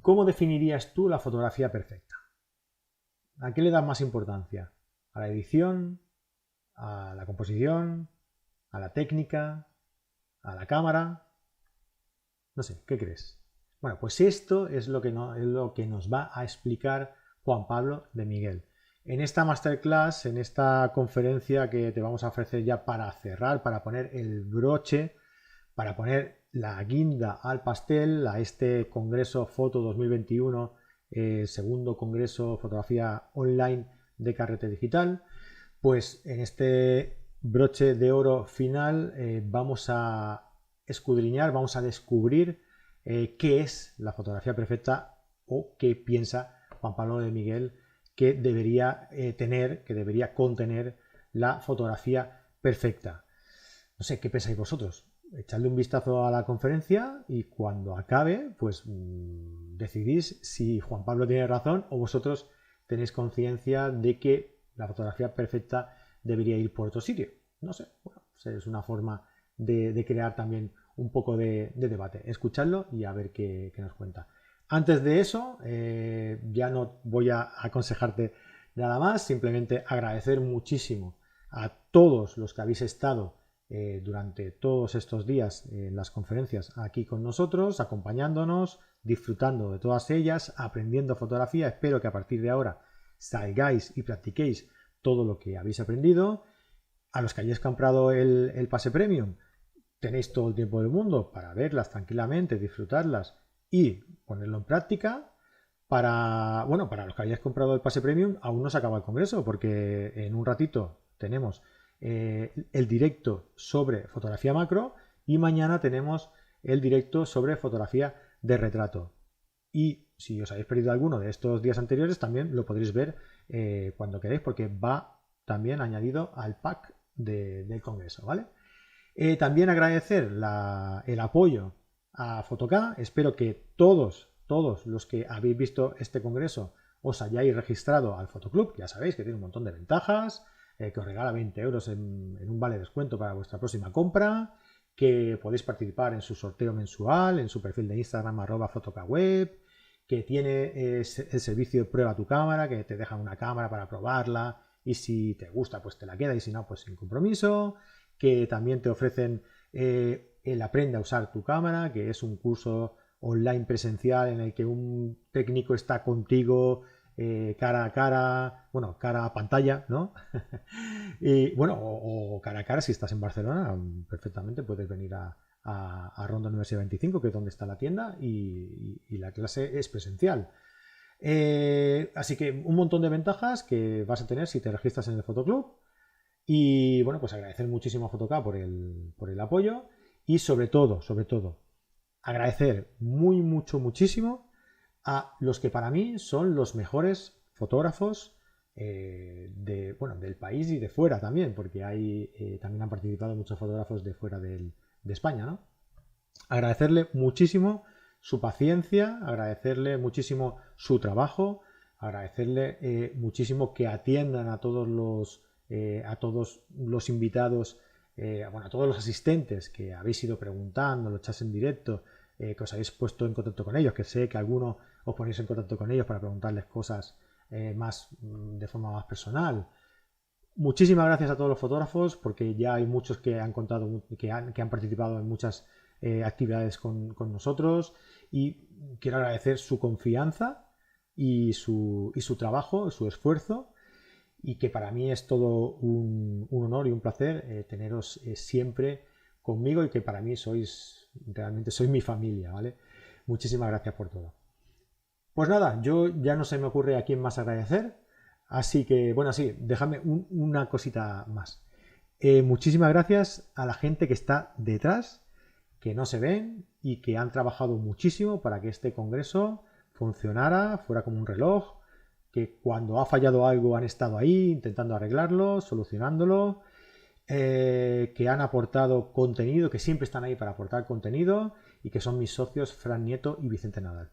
¿Cómo definirías tú la fotografía perfecta? ¿A qué le das más importancia? ¿A la edición? ¿A la composición? ¿A la técnica? ¿A la cámara? No sé, ¿qué crees? Bueno, pues esto es lo que, es lo que nos va a explicar Juan Pablo de Miguel. En esta masterclass, en esta conferencia que te vamos a ofrecer ya para cerrar, para poner el broche, para poner la guinda al pastel a este Congreso Foto 2021, segundo Congreso Fotografía Online de Carrete Digital, pues en este broche de oro final vamos a escudriñar, vamos a descubrir qué es la fotografía perfecta o qué piensa Juan Pablo de Miguel que debería tener, que debería contener la fotografía perfecta. No sé, ¿qué pensáis vosotros? Echadle un vistazo a la conferencia y cuando acabe, pues decidís si Juan Pablo tiene razón o vosotros tenéis conciencia de que la fotografía perfecta debería ir por otro sitio. No sé, bueno, pues es una forma de crear también un poco de debate. Escuchadlo y a ver qué nos cuenta. Antes de eso, ya no voy a aconsejarte nada más, simplemente agradecer muchísimo a todos los que habéis estado durante todos estos días en las conferencias aquí con nosotros, acompañándonos, disfrutando de todas ellas, aprendiendo fotografía. Espero que a partir de ahora salgáis y practiquéis todo lo que habéis aprendido. A los que hayáis comprado el pase premium, tenéis todo el tiempo del mundo para verlas tranquilamente, disfrutarlas y ponerlo en práctica. Para los que hayáis comprado el pase premium, aún no se acaba el congreso, porque en un ratito tenemos el directo sobre fotografía macro y mañana tenemos el directo sobre fotografía de retrato. Y si os habéis perdido alguno de estos días anteriores, también lo podréis ver cuando queráis, porque va también añadido al pack del congreso, ¿vale? También agradecer el apoyo a Fotoca. Espero que todos los que habéis visto este congreso os hayáis registrado al Fotoclub. Ya sabéis que tiene un montón de ventajas, que os regala 20 euros en un vale de descuento para vuestra próxima compra, que podéis participar en su sorteo mensual, en su perfil de Instagram @fotocaweb, que tiene el servicio de prueba tu cámara, que te dejan una cámara para probarla y si te gusta pues te la queda y si no pues sin compromiso, que también te ofrecen el Aprende a usar tu cámara, que es un curso online presencial en el que un técnico está contigo cara a cara, bueno, cara a pantalla, ¿no? Y bueno, o cara a cara si estás en Barcelona, perfectamente puedes venir a Ronda Universidad 25, que es donde está la tienda, y la clase es presencial. Así que un montón de ventajas que vas a tener si te registras en el Fotoclub. Y bueno, pues agradecer muchísimo a Fotoca por el apoyo y sobre todo, agradecer muchísimo a los que para mí son los mejores fotógrafos del país y de fuera también, porque también han participado muchos fotógrafos de fuera de España, ¿no? Agradecerle muchísimo su paciencia, agradecerle muchísimo su trabajo, agradecerle muchísimo que atiendan a todos los invitados, a todos los asistentes que habéis ido preguntando, los chats en directo, que os habéis puesto en contacto con ellos, que sé que algunos os ponéis en contacto con ellos para preguntarles cosas de forma más personal. Muchísimas gracias a todos los fotógrafos, porque ya hay muchos que han contado, que han participado en muchas actividades con nosotros, y quiero agradecer su confianza y su trabajo, su esfuerzo, y que para mí es todo un honor y un placer teneros siempre conmigo, y que para mí realmente sois mi familia, ¿vale? Muchísimas gracias por todo. Pues nada, yo ya no se me ocurre a quién más agradecer, así que, bueno, sí, déjame una cosita más. Muchísimas gracias a la gente que está detrás, que no se ven y que han trabajado muchísimo para que este congreso funcionara, fuera como un reloj, que cuando ha fallado algo han estado ahí intentando arreglarlo, solucionándolo, que han aportado contenido, que siempre están ahí para aportar contenido, y que son mis socios Fran Nieto y Vicente Nadal.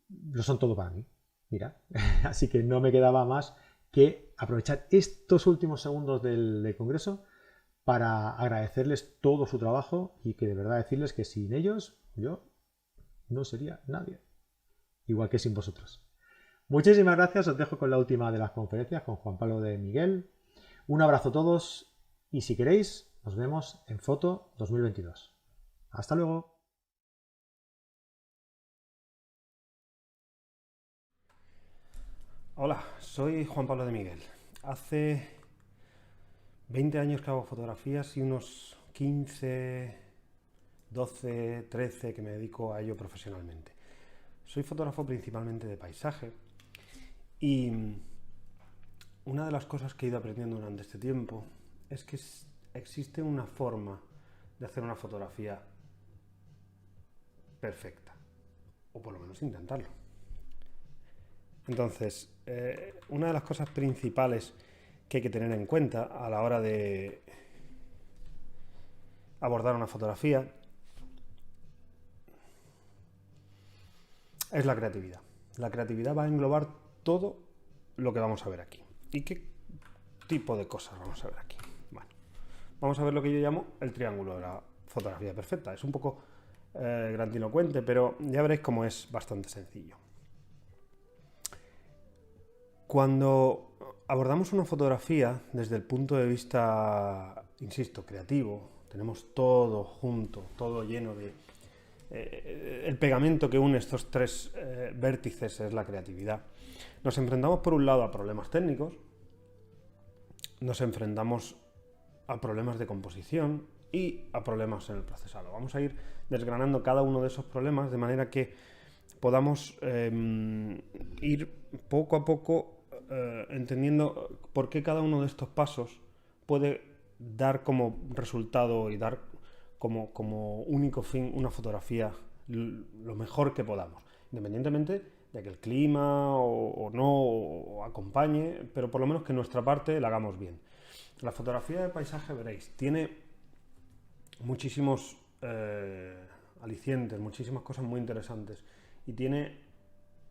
Lo son todo para mí, mira. Así que no me quedaba más que aprovechar estos últimos segundos del congreso para agradecerles todo su trabajo, y que de verdad decirles que sin ellos yo no sería nadie. igual que sin vosotros. Muchísimas gracias, os dejo con la última de las conferencias, con Juan Pablo de Miguel. Un abrazo a todos y si queréis, nos vemos en Foto 2022. Hasta luego. Hola, soy Juan Pablo de Miguel. Hace 20 años que hago fotografías y unos 15, 12, 13 que me dedico a ello profesionalmente. Soy fotógrafo principalmente de paisaje y una de las cosas que he ido aprendiendo durante este tiempo es que existe una forma de hacer una fotografía perfecta, o por lo menos intentarlo. Entonces, una de las cosas principales que hay que tener en cuenta a la hora de abordar una fotografía es la creatividad. La creatividad va a englobar todo lo que vamos a ver aquí. ¿Y qué tipo de cosas vamos a ver aquí? Bueno, vamos a ver lo que yo llamo el triángulo de la fotografía perfecta. Es un poco grandilocuente, pero ya veréis cómo es bastante sencillo. Cuando abordamos una fotografía desde el punto de vista, insisto, creativo, tenemos todo junto, todo lleno de... el pegamento que une estos tres vértices es la creatividad. Nos enfrentamos por un lado a problemas técnicos, nos enfrentamos a problemas de composición y a problemas en el procesado. Vamos a ir desgranando cada uno de esos problemas de manera que podamos ir poco a poco entendiendo por qué cada uno de estos pasos puede dar como resultado y dar como único fin una fotografía lo mejor que podamos, independientemente de que el clima o no o acompañe, pero por lo menos que nuestra parte la hagamos bien. La fotografía de paisaje, veréis, tiene muchísimos alicientes, muchísimas cosas muy interesantes y tiene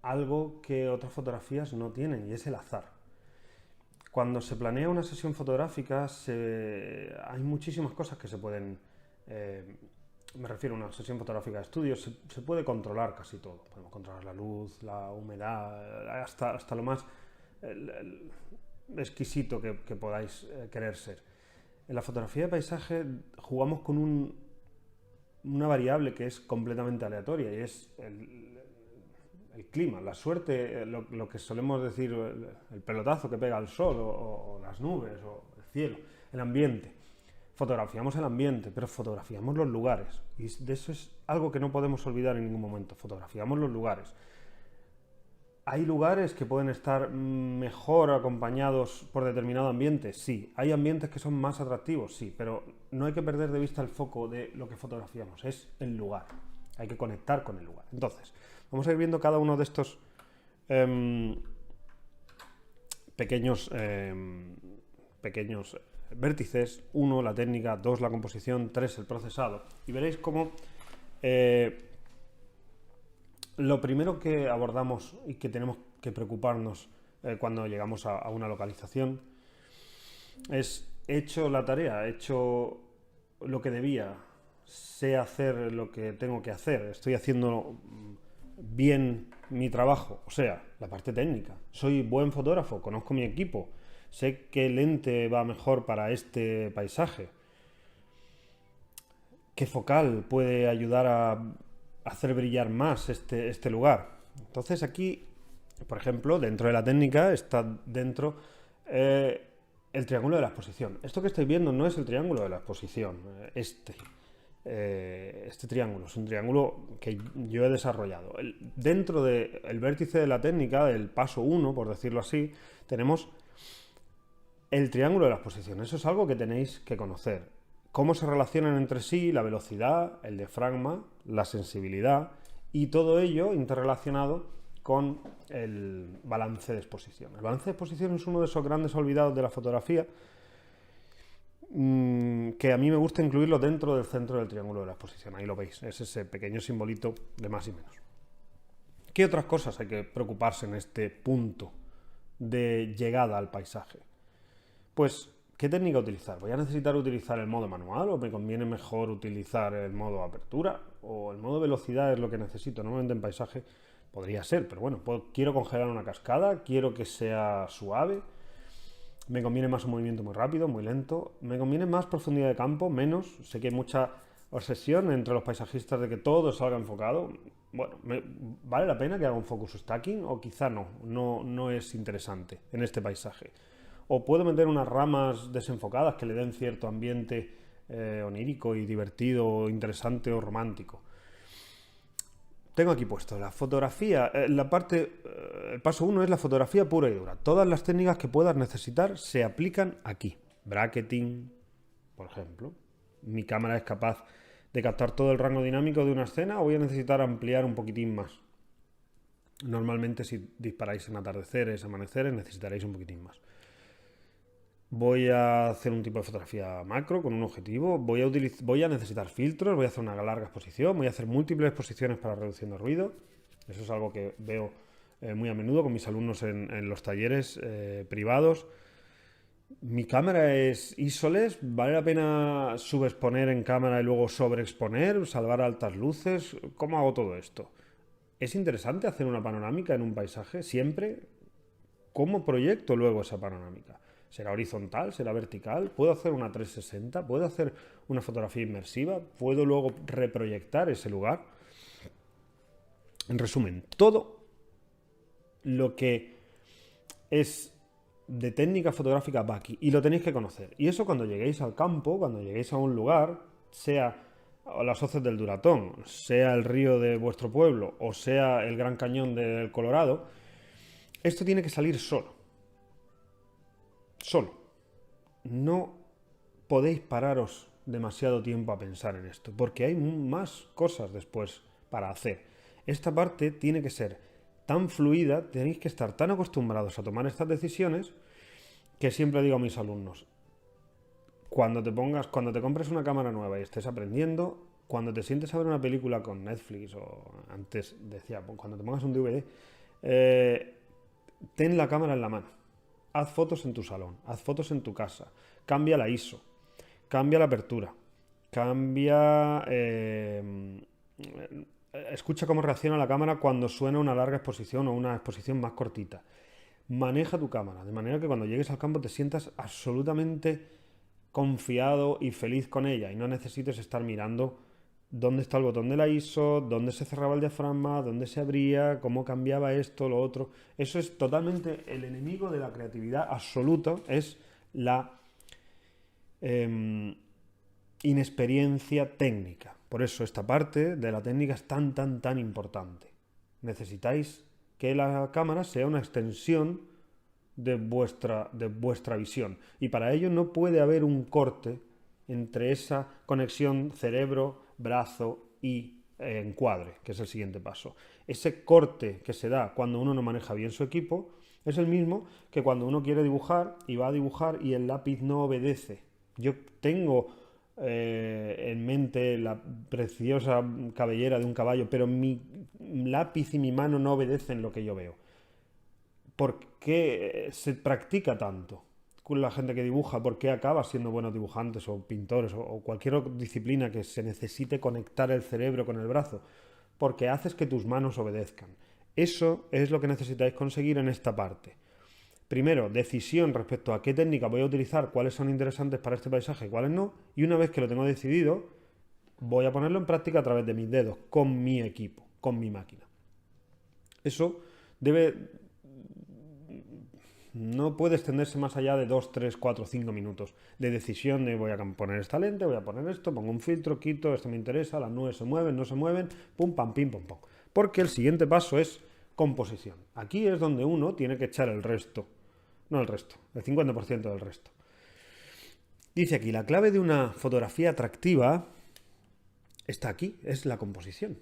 algo que otras fotografías no tienen y es el azar. Cuando se planea una sesión fotográfica hay muchísimas cosas que se pueden, me refiero a una sesión fotográfica de estudio, se puede controlar casi todo. Podemos controlar la luz, la humedad, hasta lo más exquisito que podáis querer ser. En la fotografía de paisaje jugamos con una variable que es completamente aleatoria y es el clima, la suerte, lo que solemos decir, el pelotazo que pega el sol o las nubes o el cielo, el ambiente. Fotografiamos el ambiente, pero fotografiamos los lugares y de eso es algo que no podemos olvidar en ningún momento. Fotografiamos los lugares. ¿Hay lugares que pueden estar mejor acompañados por determinado ambiente? Sí. ¿Hay ambientes que son más atractivos? Sí, pero no hay que perder de vista el foco de lo que fotografiamos, es el lugar. Hay que conectar con el lugar. Entonces, vamos a ir viendo cada uno de estos pequeños vértices. 1, la técnica, 2, la composición, 3, el procesado. Y veréis cómo lo primero que abordamos y que tenemos que preocuparnos cuando llegamos a una localización es: he hecho la tarea, he hecho lo que debía, sé hacer lo que tengo que hacer, estoy haciendo bien mi trabajo, o sea, la parte técnica. Soy buen fotógrafo, conozco mi equipo, sé qué lente va mejor para este paisaje, qué focal puede ayudar a hacer brillar más este lugar. Entonces aquí, por ejemplo, dentro de la técnica está dentro el triángulo de la exposición. Esto que estáis viendo no es el triángulo de la exposición, este triángulo es un triángulo que yo he desarrollado. Dentro del vértice de la técnica, del paso 1, por decirlo así, tenemos el triángulo de la exposición. Eso es algo que tenéis que conocer. Cómo se relacionan entre sí la velocidad, el diafragma, la sensibilidad y todo ello interrelacionado con el balance de exposición. El balance de exposición es uno de esos grandes olvidados de la fotografía que a mí me gusta incluirlo dentro del centro del triángulo de la exposición. Ahí lo veis, es ese pequeño simbolito de más y menos. ¿Qué otras cosas hay que preocuparse en este punto de llegada al paisaje? Pues, ¿qué técnica utilizar? ¿Voy a necesitar utilizar el modo manual o me conviene mejor utilizar el modo apertura? ¿O el modo velocidad es lo que necesito? Normalmente en paisaje Podría ser, pero bueno, quiero congelar una cascada, quiero que sea suave, me conviene más un movimiento muy rápido, muy lento, me conviene más profundidad de campo, menos. Sé que hay mucha obsesión entre los paisajistas de que todo salga enfocado. Bueno, ¿vale la pena que haga un focus stacking? O quizá no es interesante en este paisaje. O puedo meter unas ramas desenfocadas que le den cierto ambiente onírico y divertido, interesante o romántico. Tengo aquí puesto la fotografía, el paso 1 es la fotografía pura y dura. Todas las técnicas que puedas necesitar se aplican aquí. Bracketing, por ejemplo. Mi cámara es capaz de captar todo el rango dinámico de una escena o voy a necesitar ampliar un poquitín más. Normalmente si disparáis en atardeceres, amaneceres, necesitaréis un poquitín más. Voy a hacer un tipo de fotografía macro con un objetivo, voy a necesitar filtros, voy a hacer una larga exposición, voy a hacer múltiples exposiciones para reducción de ruido. Eso es algo que veo muy a menudo con mis alumnos en los talleres privados. Mi cámara es ISOless, ¿vale la pena subexponer en cámara y luego sobreexponer, salvar altas luces? ¿Cómo hago todo esto? ¿Es interesante hacer una panorámica en un paisaje siempre? ¿Cómo proyecto luego esa panorámica? ¿Será horizontal? ¿Será vertical? ¿Puedo hacer una 360? ¿Puedo hacer una fotografía inmersiva? ¿Puedo luego reproyectar ese lugar? En resumen, todo lo que es de técnica fotográfica va aquí y lo tenéis que conocer. Y eso cuando lleguéis al campo, cuando lleguéis a un lugar, sea las hoces del Duratón, sea el río de vuestro pueblo o sea el Gran Cañón del Colorado, esto tiene que salir solo. Solo. No podéis pararos demasiado tiempo a pensar en esto, porque hay más cosas después para hacer. Esta parte tiene que ser tan fluida, tenéis que estar tan acostumbrados a tomar estas decisiones, que siempre digo a mis alumnos, cuando te compres una cámara nueva y estés aprendiendo, cuando te sientes a ver una película con Netflix, o antes decía, cuando te pongas un DVD, ten la cámara en la mano. Haz fotos en tu salón, haz fotos en tu casa, cambia la ISO, cambia la apertura, escucha cómo reacciona la cámara cuando suena una larga exposición o una exposición más cortita. Maneja tu cámara, de manera que cuando llegues al campo te sientas absolutamente confiado y feliz con ella y no necesites estar mirando dónde está el botón de la ISO, dónde se cerraba el diafragma, dónde se abría, cómo cambiaba esto, lo otro. Eso es totalmente el enemigo de la creatividad absoluto, es la inexperiencia técnica. Por eso esta parte de la técnica es tan importante. Necesitáis que la cámara sea una extensión de vuestra visión. Y para ello no puede haber un corte entre esa conexión cerebro-brazo y encuadre, que es el siguiente paso. Ese corte que se da cuando uno no maneja bien su equipo es el mismo que cuando uno quiere dibujar y va a dibujar y el lápiz no obedece. Yo tengo en mente la preciosa cabellera de un caballo, pero mi lápiz y mi mano no obedecen lo que yo veo. ¿Por qué se practica tanto con la gente que dibuja? ¿Por qué acaba siendo buenos dibujantes o pintores o cualquier disciplina que se necesite conectar el cerebro con el brazo? Porque haces que tus manos obedezcan. Eso es lo que necesitáis conseguir en esta parte. Primero, decisión respecto a qué técnica voy a utilizar, cuáles son interesantes para este paisaje y cuáles no. Y una vez que lo tengo decidido, voy a ponerlo en práctica a través de mis dedos, con mi equipo, con mi máquina. Eso no puede extenderse más allá de 2, 3, 4, 5 minutos de decisión de voy a poner esta lente, voy a poner esto, pongo un filtro, quito, esto me interesa, las nubes se mueven, no se mueven, pum, pam, pim, pum, pum. Porque el siguiente paso es composición. Aquí es donde uno tiene que echar el resto. No el resto, el 50% del resto. Dice aquí, la clave de una fotografía atractiva está aquí, es la composición.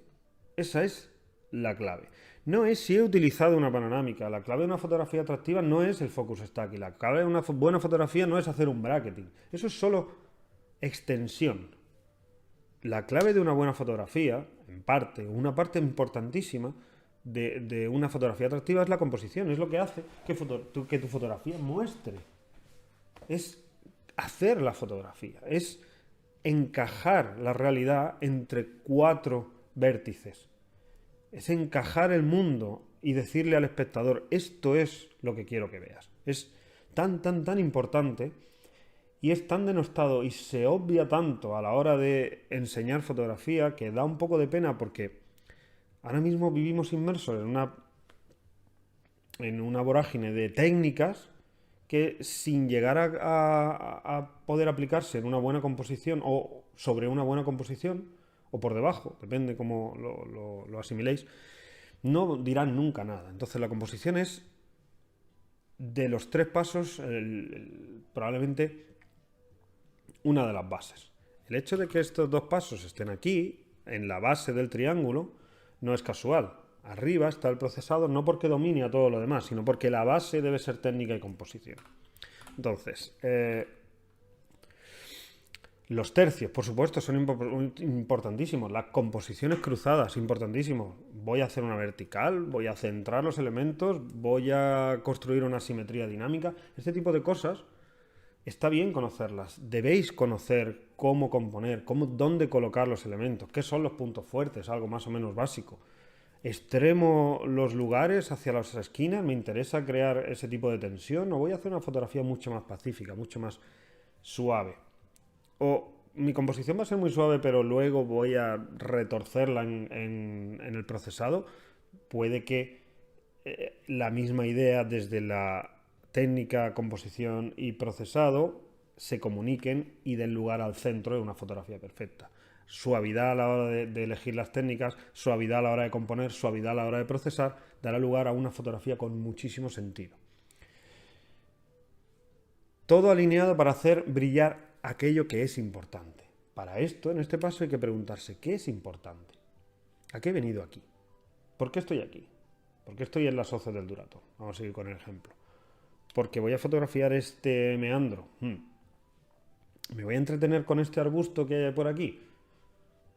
Esa es la clave. No es si he utilizado una panorámica. La clave de una fotografía atractiva no es el focus stacking. La clave de una buena fotografía no es hacer un bracketing. Eso es solo extensión. La clave de una buena fotografía, en parte, una parte importantísima de una fotografía atractiva es la composición. Es lo que hace que tu fotografía muestre. Es hacer la fotografía. Es encajar la realidad entre 4 vértices. Es encajar el mundo y decirle al espectador, esto es lo que quiero que veas. Es tan, tan, tan importante y es tan denostado y se obvia tanto a la hora de enseñar fotografía que da un poco de pena, porque ahora mismo vivimos inmersos en una vorágine de técnicas que, sin llegar a poder aplicarse en una buena composición o sobre una buena composición o por debajo, depende cómo lo asimiléis, no dirán nunca nada. Entonces la composición es, de los tres pasos, probablemente una de las bases. El hecho de que estos dos pasos estén aquí, en la base del triángulo, no es casual. Arriba está el procesado, no porque domine a todo lo demás, sino porque la base debe ser técnica y composición. Entonces, los tercios, por supuesto, son importantísimos. Las composiciones cruzadas, importantísimo. Voy a hacer una vertical, voy a centrar los elementos, voy a construir una simetría dinámica. Este tipo de cosas está bien conocerlas. Debéis conocer cómo componer, dónde colocar los elementos, qué son los puntos fuertes, algo más o menos básico. Extremo los lugares hacia las esquinas, me interesa crear ese tipo de tensión, o voy a hacer una fotografía mucho más pacífica, mucho más suave. O mi composición va a ser muy suave, pero luego voy a retorcerla en el procesado. Puede que la misma idea desde la técnica, composición y procesado se comuniquen y den lugar al centro de una fotografía perfecta. Suavidad a la hora de elegir las técnicas, suavidad a la hora de componer, suavidad a la hora de procesar, dará lugar a una fotografía con muchísimo sentido. Todo alineado para hacer brillar aquello que es importante. Para esto, en este paso, hay que preguntarse, ¿qué es importante? ¿A qué he venido aquí? ¿Por qué estoy aquí? ¿Por qué estoy en las hoces del Duratón? Vamos a seguir con el ejemplo. Porque voy a fotografiar este meandro. ¿Me voy a entretener con este arbusto que hay por aquí?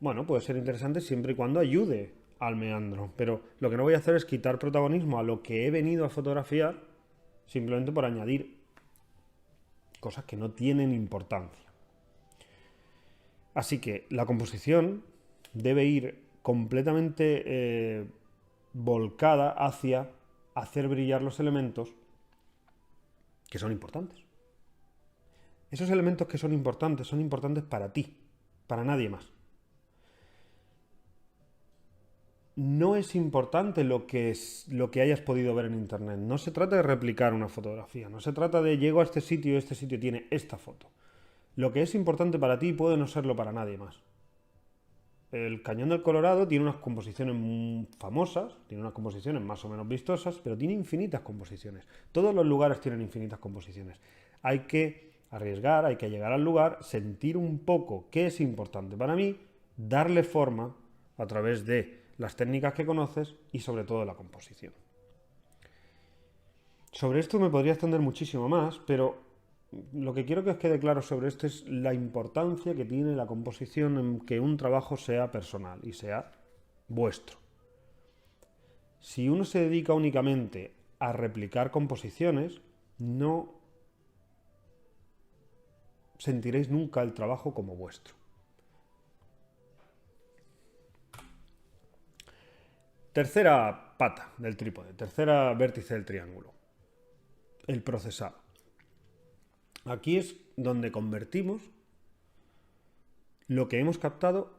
Bueno, puede ser interesante siempre y cuando ayude al meandro, pero lo que no voy a hacer es quitar protagonismo a lo que he venido a fotografiar simplemente por añadir cosas que no tienen importancia. Así que la composición debe ir completamente volcada hacia hacer brillar los elementos que son importantes. Esos elementos que son importantes para ti, para nadie más. No es importante lo que hayas podido ver en internet. No se trata de replicar una fotografía. No se trata de llego a este sitio y este sitio tiene esta foto. Lo que es importante para ti puede no serlo para nadie más. El Cañón del Colorado tiene unas composiciones famosas, tiene unas composiciones más o menos vistosas, pero tiene infinitas composiciones. Todos los lugares tienen infinitas composiciones. Hay que arriesgar, hay que llegar al lugar, sentir un poco qué es importante para mí, darle forma a través de las técnicas que conoces y sobre todo la composición. Sobre esto me podría extender muchísimo más, pero lo que quiero que os quede claro sobre esto es la importancia que tiene la composición en que un trabajo sea personal y sea vuestro. Si uno se dedica únicamente a replicar composiciones, no sentiréis nunca el trabajo como vuestro. Tercera pata del trípode, tercera vértice del triángulo, el procesado. Aquí es donde convertimos lo que hemos captado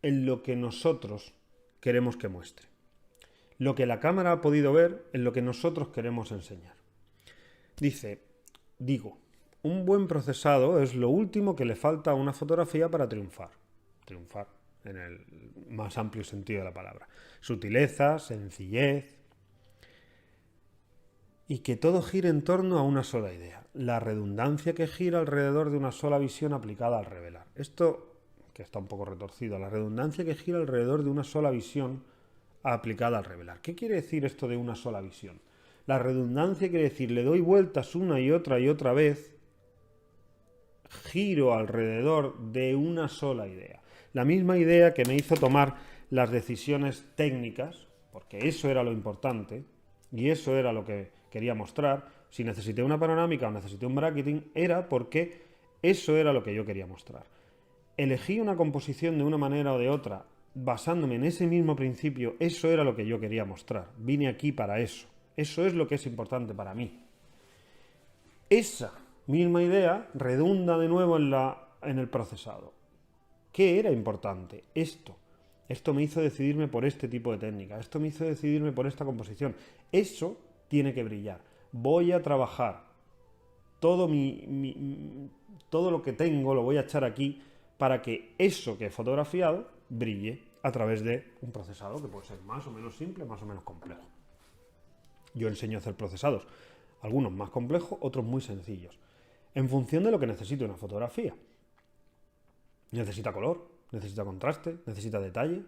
en lo que nosotros queremos que muestre. Lo que la cámara ha podido ver en lo que nosotros queremos enseñar. Digo, un buen procesado es lo último que le falta a una fotografía para triunfar. Triunfar en el más amplio sentido de la palabra. Sutileza, sencillez. Y que todo gire en torno a una sola idea. La redundancia que gira alrededor de una sola visión aplicada al revelar. Esto, que está un poco retorcido, la redundancia que gira alrededor de una sola visión aplicada al revelar. ¿Qué quiere decir esto de una sola visión? La redundancia quiere decir, le doy vueltas una y otra vez, giro alrededor de una sola idea. La misma idea que me hizo tomar las decisiones técnicas, porque eso era lo importante, y eso era lo que quería mostrar. Si necesité una panorámica o necesité un bracketing, era porque eso era lo que yo quería mostrar. Elegí una composición de una manera o de otra basándome en ese mismo principio, eso era lo que yo quería mostrar. Vine aquí para eso. Eso es lo que es importante para mí. Esa misma idea redunda de nuevo en el procesado. ¿Qué era importante? Esto. Esto me hizo decidirme por este tipo de técnica. Esto me hizo decidirme por esta composición. Eso tiene que brillar. Voy a trabajar todo todo lo que tengo, lo voy a echar aquí para que eso que he fotografiado brille a través de un procesado que puede ser más o menos simple, más o menos complejo. Yo enseño a hacer procesados, algunos más complejos, otros muy sencillos, en función de lo que necesite una fotografía. Necesita color, necesita contraste, necesita detalle,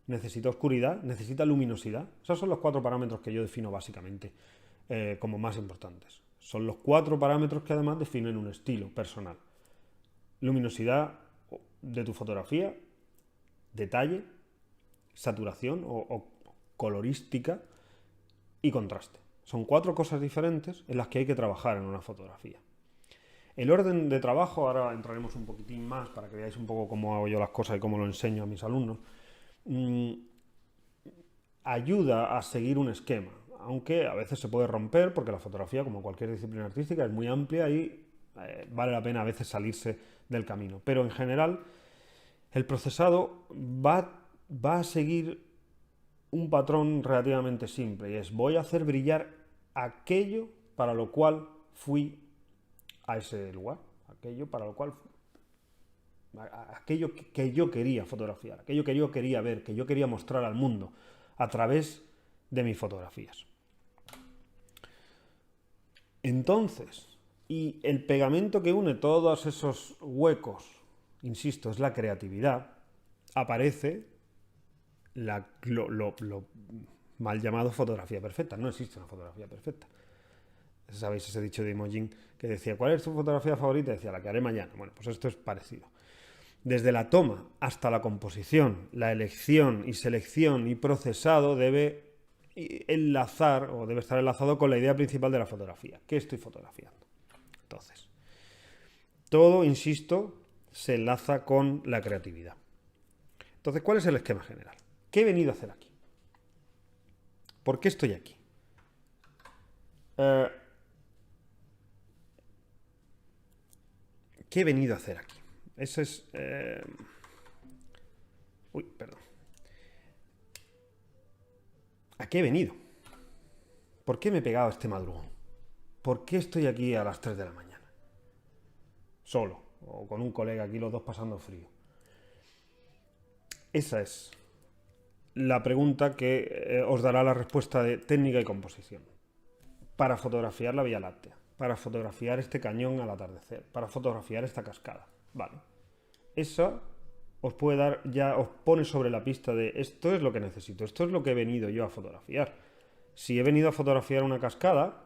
necesita oscuridad, necesita luminosidad. Esos son los 4 parámetros que yo defino básicamente como más importantes. Son los 4 parámetros que además definen un estilo personal. Luminosidad de tu fotografía, detalle, saturación o colorística y contraste. Son 4 cosas diferentes en las que hay que trabajar en una fotografía. El orden de trabajo, ahora entraremos un poquitín más para que veáis un poco cómo hago yo las cosas y cómo lo enseño a mis alumnos, ayuda a seguir un esquema, aunque a veces se puede romper porque la fotografía, como cualquier disciplina artística, es muy amplia y vale la pena a veces salirse del camino. Pero en general, el procesado va a seguir un patrón relativamente simple y es: voy a hacer brillar aquello para lo cual fui a ese lugar, aquello que yo quería fotografiar, aquello que yo quería ver, que yo quería mostrar al mundo a través de mis fotografías. Entonces, y el pegamento que une todos esos huecos, insisto, es la creatividad, aparece lo mal llamado fotografía perfecta. No existe una fotografía perfecta. ¿Sabéis ese dicho de Imogen que decía: ¿cuál es tu fotografía favorita? Decía: la que haré mañana. Bueno, pues esto es parecido. Desde la toma hasta la composición, la elección y selección y procesado debe enlazar o debe estar enlazado con la idea principal de la fotografía. ¿Qué estoy fotografiando? Entonces, todo, insisto, se enlaza con la creatividad. Entonces, ¿cuál es el esquema general? ¿Qué he venido a hacer aquí? ¿Por qué estoy aquí? ¿Qué he venido a hacer aquí? Eso es... perdón. ¿A qué he venido? ¿Por qué me he pegado este madrugón? ¿Por qué estoy aquí a las 3 de la mañana? Solo, o con un colega aquí, los dos pasando frío. Esa es la pregunta que os dará la respuesta de técnica y composición. Para fotografiar la Vía Láctea, para fotografiar este cañón al atardecer, para fotografiar esta cascada. Vale. Esa os puede dar, ya os pone sobre la pista de: esto es lo que necesito, esto es lo que he venido yo a fotografiar. Si he venido a fotografiar una cascada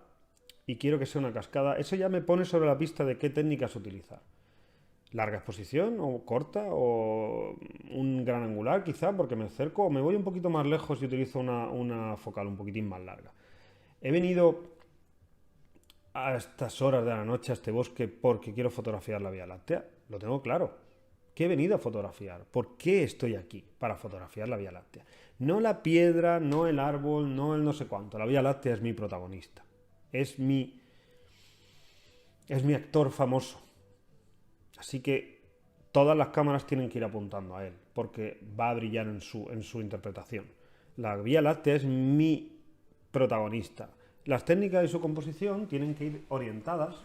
y quiero que sea una cascada, eso ya me pone sobre la pista de qué técnicas utilizar. Larga exposición o corta o un gran angular quizá, porque me acerco, o me voy un poquito más lejos y utilizo una focal un poquitín más larga. He venido a estas horas de la noche a este bosque porque quiero fotografiar la Vía Láctea. Lo tengo claro. ¿Qué he venido a fotografiar? ¿Por qué estoy aquí? Para fotografiar la Vía Láctea. No la piedra, no el árbol, no el no sé cuánto. La Vía Láctea es mi protagonista. Es mi actor famoso. Así que todas las cámaras tienen que ir apuntando a él, porque va a brillar en su interpretación. La Vía Láctea es mi protagonista. Las técnicas de su composición tienen que ir orientadas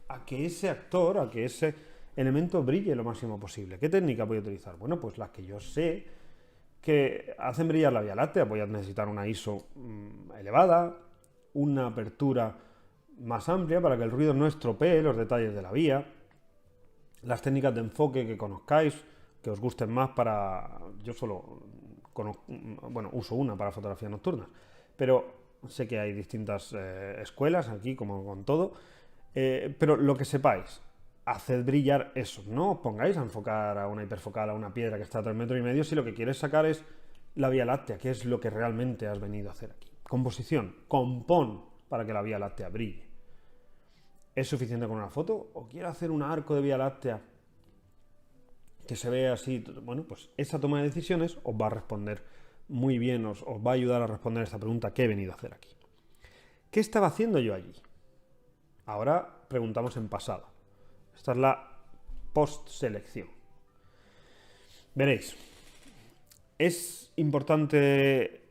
a que ese actor, a que ese elemento brille lo máximo posible. ¿Qué técnica voy a utilizar? Bueno, pues las que yo sé que hacen brillar la Vía Láctea. Voy a necesitar una ISO elevada, una apertura más amplia para que el ruido no estropee los detalles de la vía. Las técnicas de enfoque que conozcáis, que os gusten más para... Yo solo uso una para fotografía nocturna, pero sé que hay distintas escuelas aquí, como con todo, pero lo que sepáis, haced brillar eso. No os pongáis a enfocar a una hiperfocal, a una piedra que está a 3,5 metros, si lo que quieres sacar es la Vía Láctea, que es lo que realmente has venido a hacer aquí. Composición, compón para que la Vía Láctea brille. ¿Es suficiente con una foto? ¿O quiero hacer un arco de Vía Láctea que se ve así, bueno, pues esa toma de decisiones os va a responder muy bien, os va a ayudar a responder esta pregunta: ¿qué he venido a hacer aquí? ¿Qué estaba haciendo yo allí? Ahora preguntamos en pasado. Esta es la post-selección. Veréis, es importante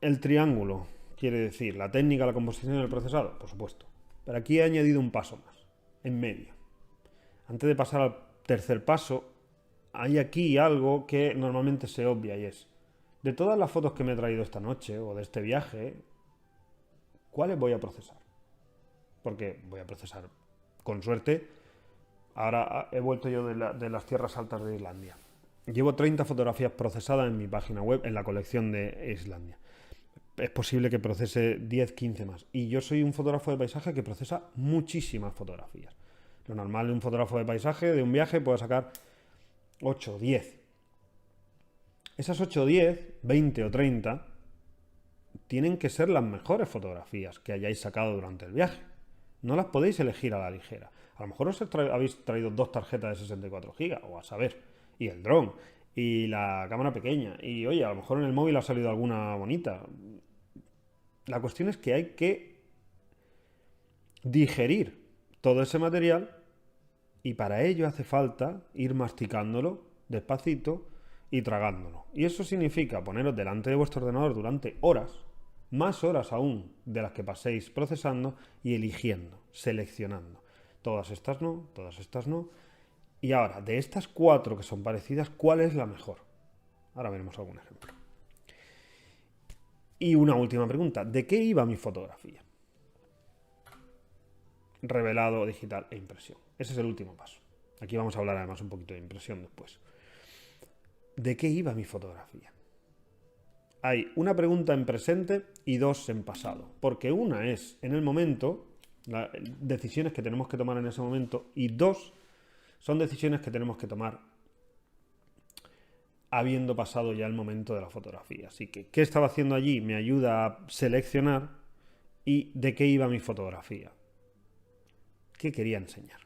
el triángulo, quiere decir, la técnica, la composición y el procesado, por supuesto. Pero aquí he añadido un paso más, en medio. Antes de pasar al tercer paso, hay aquí algo que normalmente se obvia, y es: de todas las fotos que me he traído esta noche o de este viaje, ¿cuáles voy a procesar? Porque voy a procesar, con suerte, ahora he vuelto yo de las tierras altas de Islandia. Llevo 30 fotografías procesadas en mi página web, en la colección de Islandia. Es posible que procese 10, 15 más. Y yo soy un fotógrafo de paisaje que procesa muchísimas fotografías. Lo normal de un fotógrafo de paisaje, de un viaje, puede sacar 8, 10. Esas 8, 10, 20 o 30 tienen que ser las mejores fotografías que hayáis sacado durante el viaje. No las podéis elegir a la ligera. A lo mejor os habéis traído 2 tarjetas de 64 GB, o a saber, y el dron, y la cámara pequeña, y oye, a lo mejor en el móvil ha salido alguna bonita. La cuestión es que hay que digerir todo ese material, y para ello hace falta ir masticándolo despacito y tragándolo. Y eso significa poneros delante de vuestro ordenador durante horas, más horas aún de las que paséis procesando, y eligiendo, seleccionando. Todas estas no, todas estas no. Y ahora, de estas 4 que son parecidas, ¿cuál es la mejor? Ahora veremos algún ejemplo. Y una última pregunta: ¿de qué iba mi fotografía? Revelado, digital e impresión. Ese es el último paso. Aquí vamos a hablar además un poquito de impresión después. ¿De qué iba mi fotografía? Hay una pregunta en presente y 2 en pasado. Porque una es en el momento, decisiones que tenemos que tomar en ese momento, y 2 son decisiones que tenemos que tomar habiendo pasado ya el momento de la fotografía. Así que, ¿qué estaba haciendo allí? Me ayuda a seleccionar. ¿Y de qué iba mi fotografía? ¿Qué quería enseñar?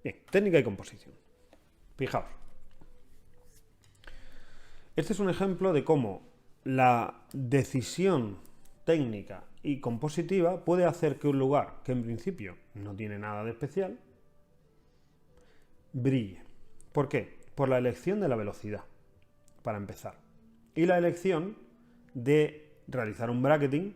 Bien, técnica y composición. Fijaos. Este es un ejemplo de cómo la decisión técnica y compositiva puede hacer que un lugar que en principio no tiene nada de especial brille. ¿Por qué? Por la elección de la velocidad, para empezar. Y la elección de realizar un bracketing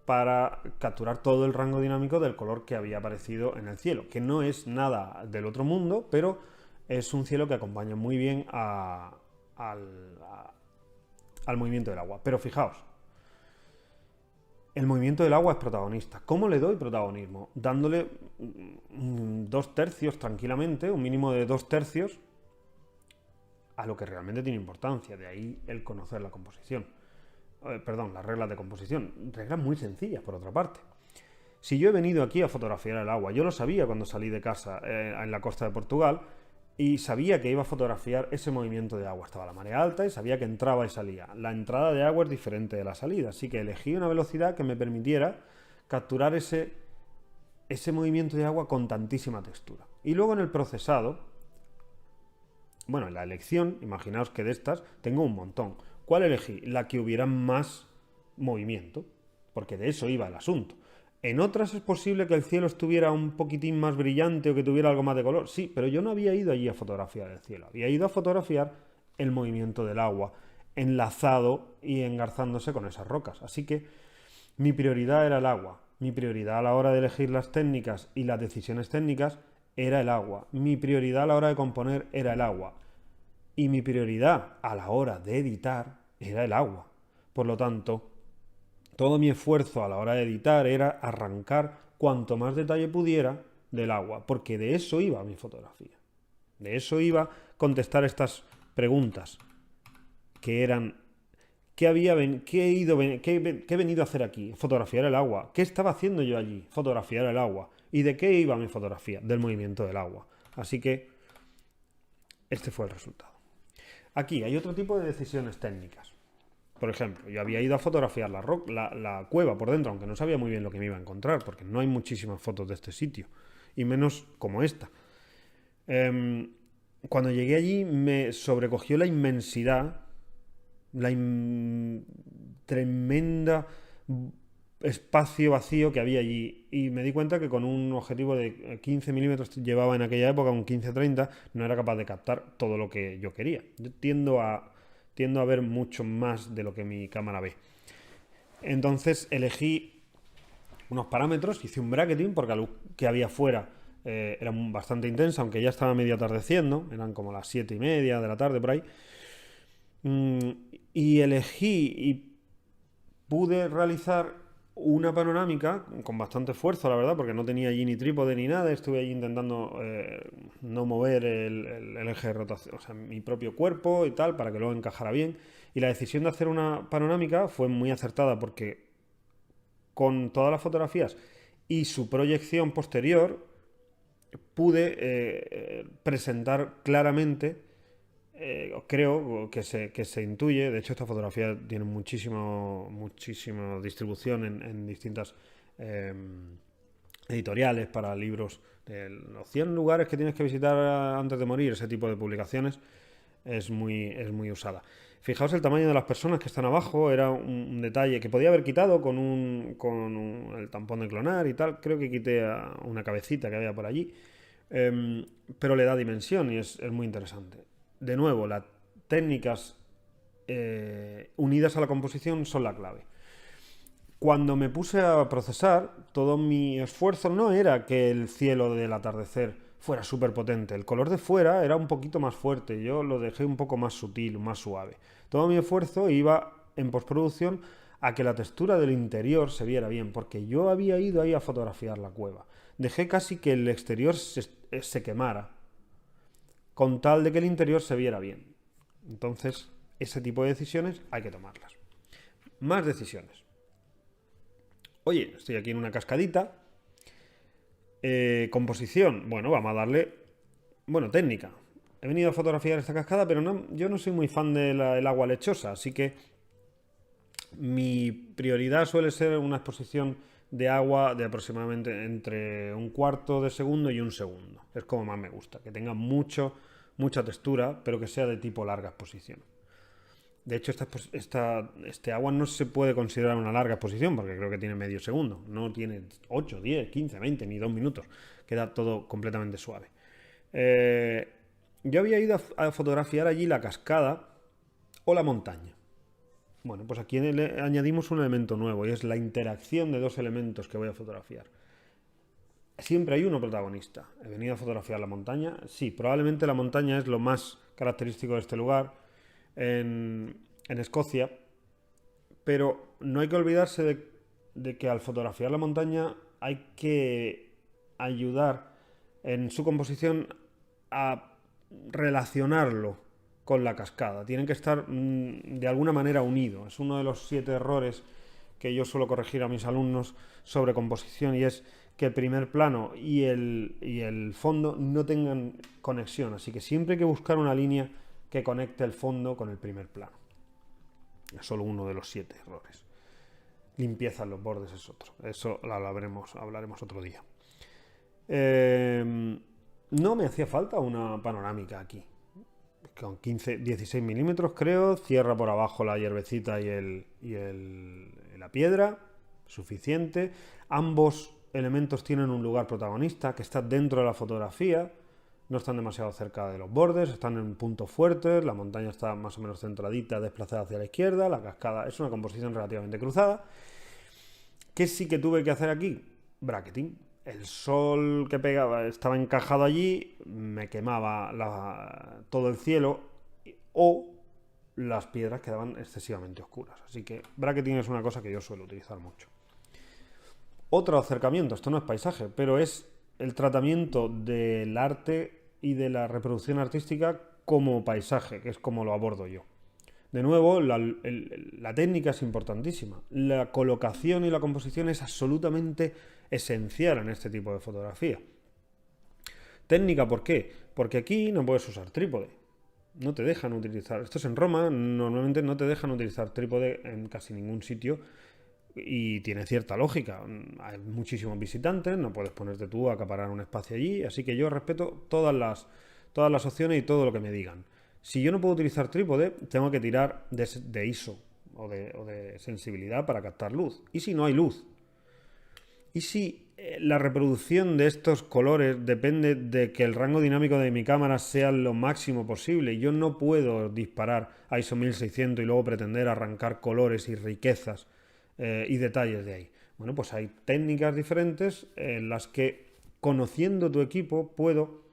para capturar todo el rango dinámico del color que había aparecido en el cielo, que no es nada del otro mundo, pero es un cielo que acompaña muy bien al movimiento del agua. Pero fijaos, el movimiento del agua es protagonista. ¿Cómo le doy protagonismo? Dándole 2/3 tranquilamente, un mínimo de 2/3 a lo que realmente tiene importancia. De ahí el conocer la composición. Las reglas de composición. Reglas muy sencillas, por otra parte. Si yo he venido aquí a fotografiar el agua, yo lo sabía cuando salí de casa en la costa de Portugal, y sabía que iba a fotografiar ese movimiento de agua. Estaba la marea alta y sabía que entraba y salía. La entrada de agua es diferente de la salida, así que elegí una velocidad que me permitiera capturar ese movimiento de agua con tantísima textura. Y luego en el procesado, bueno, en la elección, imaginaos que de estas tengo un montón. ¿Cuál elegí? La que hubiera más movimiento, porque de eso iba el asunto. En otras es posible que el cielo estuviera un poquitín más brillante o que tuviera algo más de color. Sí, pero yo no había ido allí a fotografiar el cielo. Había ido a fotografiar el movimiento del agua, enlazado y engarzándose con esas rocas. Así que mi prioridad era el agua. Mi prioridad a la hora de elegir las técnicas y las decisiones técnicas era el agua. Mi prioridad a la hora de componer era el agua. Y mi prioridad a la hora de editar era el agua. Por lo tanto, todo mi esfuerzo a la hora de editar era arrancar cuanto más detalle pudiera del agua, porque de eso iba mi fotografía. De eso iba a contestar estas preguntas, que eran: ¿qué he venido a hacer aquí? Fotografiar el agua. ¿Qué estaba haciendo yo allí? Fotografiar el agua. ¿Y de qué iba mi fotografía? Del movimiento del agua. Así que este fue el resultado. Aquí hay otro tipo de decisiones técnicas. Por ejemplo, yo había ido a fotografiar la cueva por dentro, aunque no sabía muy bien lo que me iba a encontrar, porque no hay muchísimas fotos de este sitio, y menos como esta. cuando llegué allí me sobrecogió la inmensidad, tremenda espacio vacío que había allí, y me di cuenta que con un objetivo de 15 milímetros llevaba en aquella época, un 15-30, no era capaz de captar todo lo que yo quería. Yo tiendo a ver mucho más de lo que mi cámara ve. Entonces elegí unos parámetros, hice un bracketing porque la luz que había fuera era bastante intensa, aunque ya estaba medio atardeciendo, eran como las 7:30 de la tarde por ahí. Y elegí y pude realizar una panorámica con bastante esfuerzo, la verdad, porque no tenía allí ni trípode ni nada. Estuve allí intentando no mover el eje de rotación, o sea, mi propio cuerpo y tal, para que luego encajara bien. Y la decisión de hacer una panorámica fue muy acertada porque con todas las fotografías y su proyección posterior pude presentar claramente, creo que se intuye. De hecho, esta fotografía tiene muchísima distribución en distintas editoriales para libros de los 100 lugares que tienes que visitar antes de morir. Ese tipo de publicaciones es muy usada. Fijaos el tamaño de las personas que están abajo, era un detalle que podía haber quitado con el tampón de clonar y tal. Creo que quité una cabecita que había por allí, pero le da dimensión y es muy interesante. De nuevo, las técnicas unidas a la composición son la clave. Cuando me puse a procesar, todo mi esfuerzo no era que el cielo del atardecer fuera súper potente. El color de fuera era un poquito más fuerte, yo lo dejé un poco más sutil, más suave. Todo mi esfuerzo iba en postproducción a que la textura del interior se viera bien, porque yo había ido ahí a fotografiar la cueva. Dejé casi que el exterior se quemara, con tal de que el interior se viera bien. Entonces, ese tipo de decisiones hay que tomarlas. Más decisiones. Oye, estoy aquí en una cascadita. Composición. Bueno, vamos a darle... Bueno, técnica. He venido a fotografiar esta cascada, pero yo no soy muy fan del agua lechosa, así que mi prioridad suele ser una exposición de agua de aproximadamente entre un cuarto de segundo y un segundo. Es como más me gusta, que tenga mucha textura, pero que sea de tipo larga exposición. De hecho, este agua no se puede considerar una larga exposición porque creo que tiene medio segundo. No tiene 8, 10, 15, 20 ni 2 minutos. Queda todo completamente suave. Yo había ido a fotografiar allí la cascada o la montaña. Bueno, pues aquí le añadimos un elemento nuevo y es la interacción de dos elementos que voy a fotografiar. Siempre hay uno protagonista. He venido a fotografiar la montaña. Sí, probablemente la montaña es lo más característico de este lugar en Escocia, pero no hay que olvidarse de que al fotografiar la montaña hay que ayudar en su composición a relacionarlo con la cascada. Tienen que estar de alguna manera unidos. Es uno de los 7 errores que yo suelo corregir a mis alumnos sobre composición, y es que el primer plano y el fondo no tengan conexión. Así que siempre hay que buscar una línea que conecte el fondo con el primer plano. Es solo uno de los 7 errores. Limpieza en los bordes es otro. Eso lo hablaremos otro día. No me hacía falta una panorámica aquí. Con 16 milímetros creo. Cierra por abajo la hierbecita y la piedra. Suficiente. Ambos elementos tienen un lugar protagonista que está dentro de la fotografía. No están demasiado cerca de los bordes, están en puntos fuertes, la montaña está más o menos centradita, desplazada hacia la izquierda, la cascada es una composición relativamente cruzada. ¿Qué sí que tuve que hacer aquí? Bracketing. El sol que pegaba estaba encajado allí, me quemaba todo el cielo, o las piedras quedaban excesivamente oscuras. Así que bracketing es una cosa que yo suelo utilizar mucho. Otro acercamiento, esto no es paisaje, pero es el tratamiento del arte y de la reproducción artística como paisaje, que es como lo abordo yo. De nuevo, la técnica es importantísima. La colocación y la composición es absolutamente esencial en este tipo de fotografía. Técnica, ¿por qué? Porque aquí no puedes usar trípode. No te dejan utilizar. Esto es en Roma, normalmente no te dejan utilizar trípode en casi ningún sitio. Y tiene cierta lógica. Hay muchísimos visitantes, no puedes ponerte tú a acaparar un espacio allí, así que yo respeto todas todas las opciones y todo lo que me digan. Si yo no puedo utilizar trípode, tengo que tirar de ISO o de sensibilidad para captar luz. ¿Y si no hay luz? ¿Y si la reproducción de estos colores depende de que el rango dinámico de mi cámara sea lo máximo posible? Y yo no puedo disparar a ISO 1600 y luego pretender arrancar colores y riquezas y detalles de ahí. Bueno, pues hay técnicas diferentes en las que, conociendo tu equipo, puedo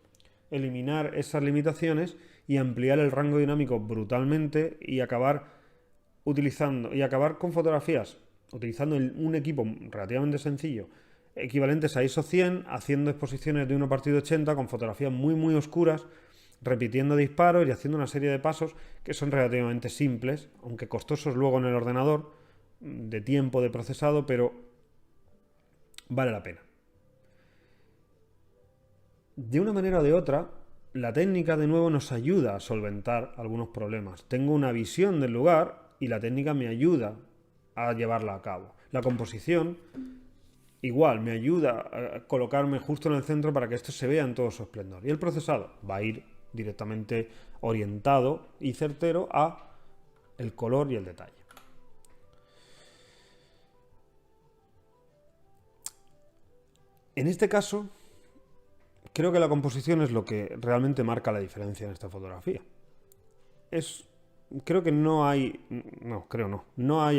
eliminar esas limitaciones y ampliar el rango dinámico brutalmente y acabar con fotografías utilizando un equipo relativamente sencillo, equivalentes a ISO 100, haciendo exposiciones de 1:80 con fotografías muy muy oscuras, repitiendo disparos y haciendo una serie de pasos que son relativamente simples, aunque costosos luego en el ordenador, de tiempo de procesado, pero vale la pena. De una manera o de otra, la técnica de nuevo nos ayuda a solventar algunos problemas. Tengo una visión del lugar y la técnica me ayuda a llevarla a cabo. La composición, igual, me ayuda a colocarme justo en el centro para que esto se vea en todo su esplendor. Y el procesado va a ir directamente orientado y certero a el color y el detalle. En este caso, creo que la composición es lo que realmente marca la diferencia en esta fotografía. Creo que no hay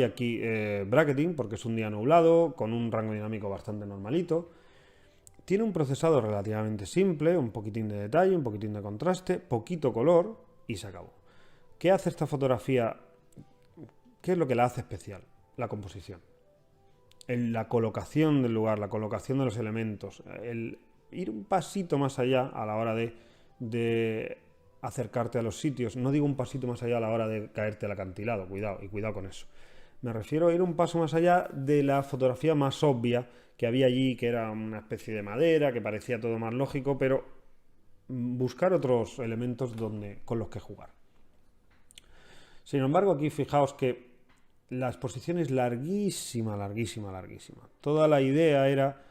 aquí bracketing, porque es un día nublado, con un rango dinámico bastante normalito. Tiene un procesado relativamente simple, un poquitín de detalle, un poquitín de contraste, poquito color y se acabó. ¿Qué hace esta fotografía? ¿Qué es lo que la hace especial? La composición. La colocación del lugar, la colocación de los elementos, el ir un pasito más allá a la hora de acercarte a los sitios. No digo un pasito más allá a la hora de caerte al acantilado, cuidado con eso. Me refiero a ir un paso más allá de la fotografía más obvia que había allí, que era una especie de madera, que parecía todo más lógico, pero buscar otros elementos con los que jugar. Sin embargo, aquí fijaos que la exposición es larguísima. Toda la idea era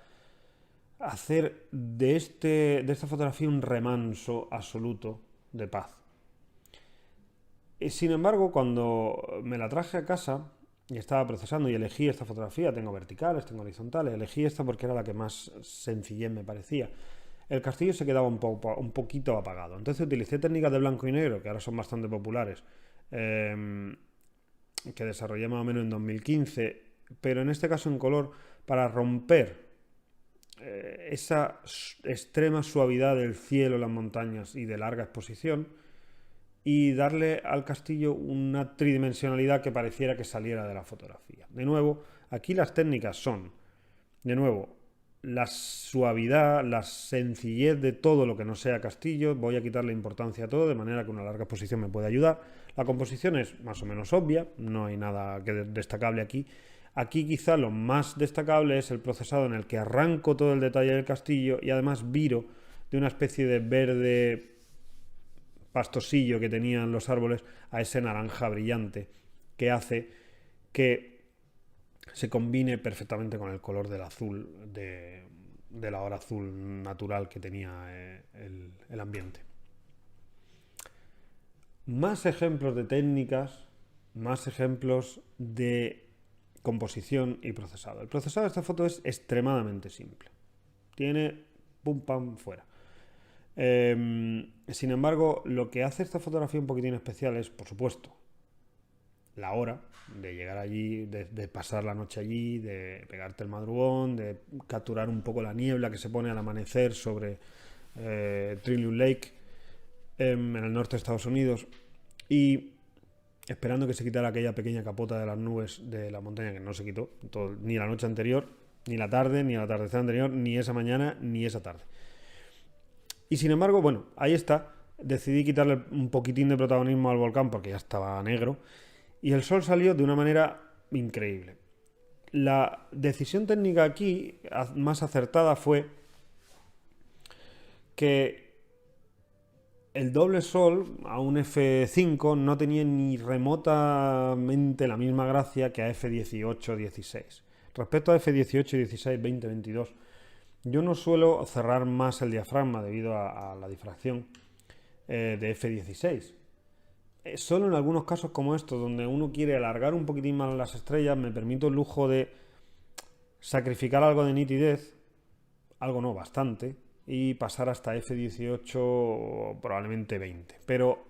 hacer de esta fotografía un remanso absoluto de paz. Sin embargo, cuando me la traje a casa y estaba procesando y elegí esta fotografía, tengo verticales, tengo horizontales, elegí esta porque era la que más sencillez me parecía. El castillo se quedaba un poquito apagado. Entonces utilicé técnicas de blanco y negro, que ahora son bastante populares, que desarrollé más o menos en 2015, pero en este caso en color, para romper esa extrema suavidad del cielo, las montañas y de larga exposición, y darle al castillo una tridimensionalidad que pareciera que saliera de la fotografía. De nuevo, aquí las técnicas son, de nuevo, la suavidad, la sencillez de todo lo que no sea castillo. Voy a quitarle importancia a todo, de manera que una larga exposición me puede ayudar. La composición es más o menos obvia, no hay nada destacable aquí. Aquí quizá lo más destacable es el procesado en el que arranco todo el detalle del castillo y además viro de una especie de verde pastosillo que tenían los árboles a ese naranja brillante que hace que se combine perfectamente con el color del azul, de la hora azul natural que tenía el ambiente. Más ejemplos de técnicas, más ejemplos de composición y procesado. El procesado de esta foto es extremadamente simple. Tiene pum pam fuera. Sin embargo, lo que hace esta fotografía un poquitín especial es, por supuesto, la hora de llegar allí, de pasar la noche allí, de pegarte el madrugón, de capturar un poco la niebla que se pone al amanecer sobre Trillium Lake en el norte de Estados Unidos, y esperando que se quitara aquella pequeña capota de las nubes de la montaña, que no se quitó ni la noche anterior, ni la tarde, ni el atardecer anterior, ni esa mañana, ni esa tarde. Y sin embargo, bueno, ahí está. Decidí quitarle un poquitín de protagonismo al volcán porque ya estaba negro. Y el sol salió de una manera increíble. La decisión técnica aquí más acertada fue que el doble sol a un F5 no tenía ni remotamente la misma gracia que a F18 16. Respecto a F18 16, 20, 22, yo no suelo cerrar más el diafragma debido a la difracción, de f16. Solo en algunos casos como estos, donde uno quiere alargar un poquitín más las estrellas, me permito el lujo de sacrificar algo de nitidez, algo no, bastante, y pasar hasta f18 o probablemente 20. Pero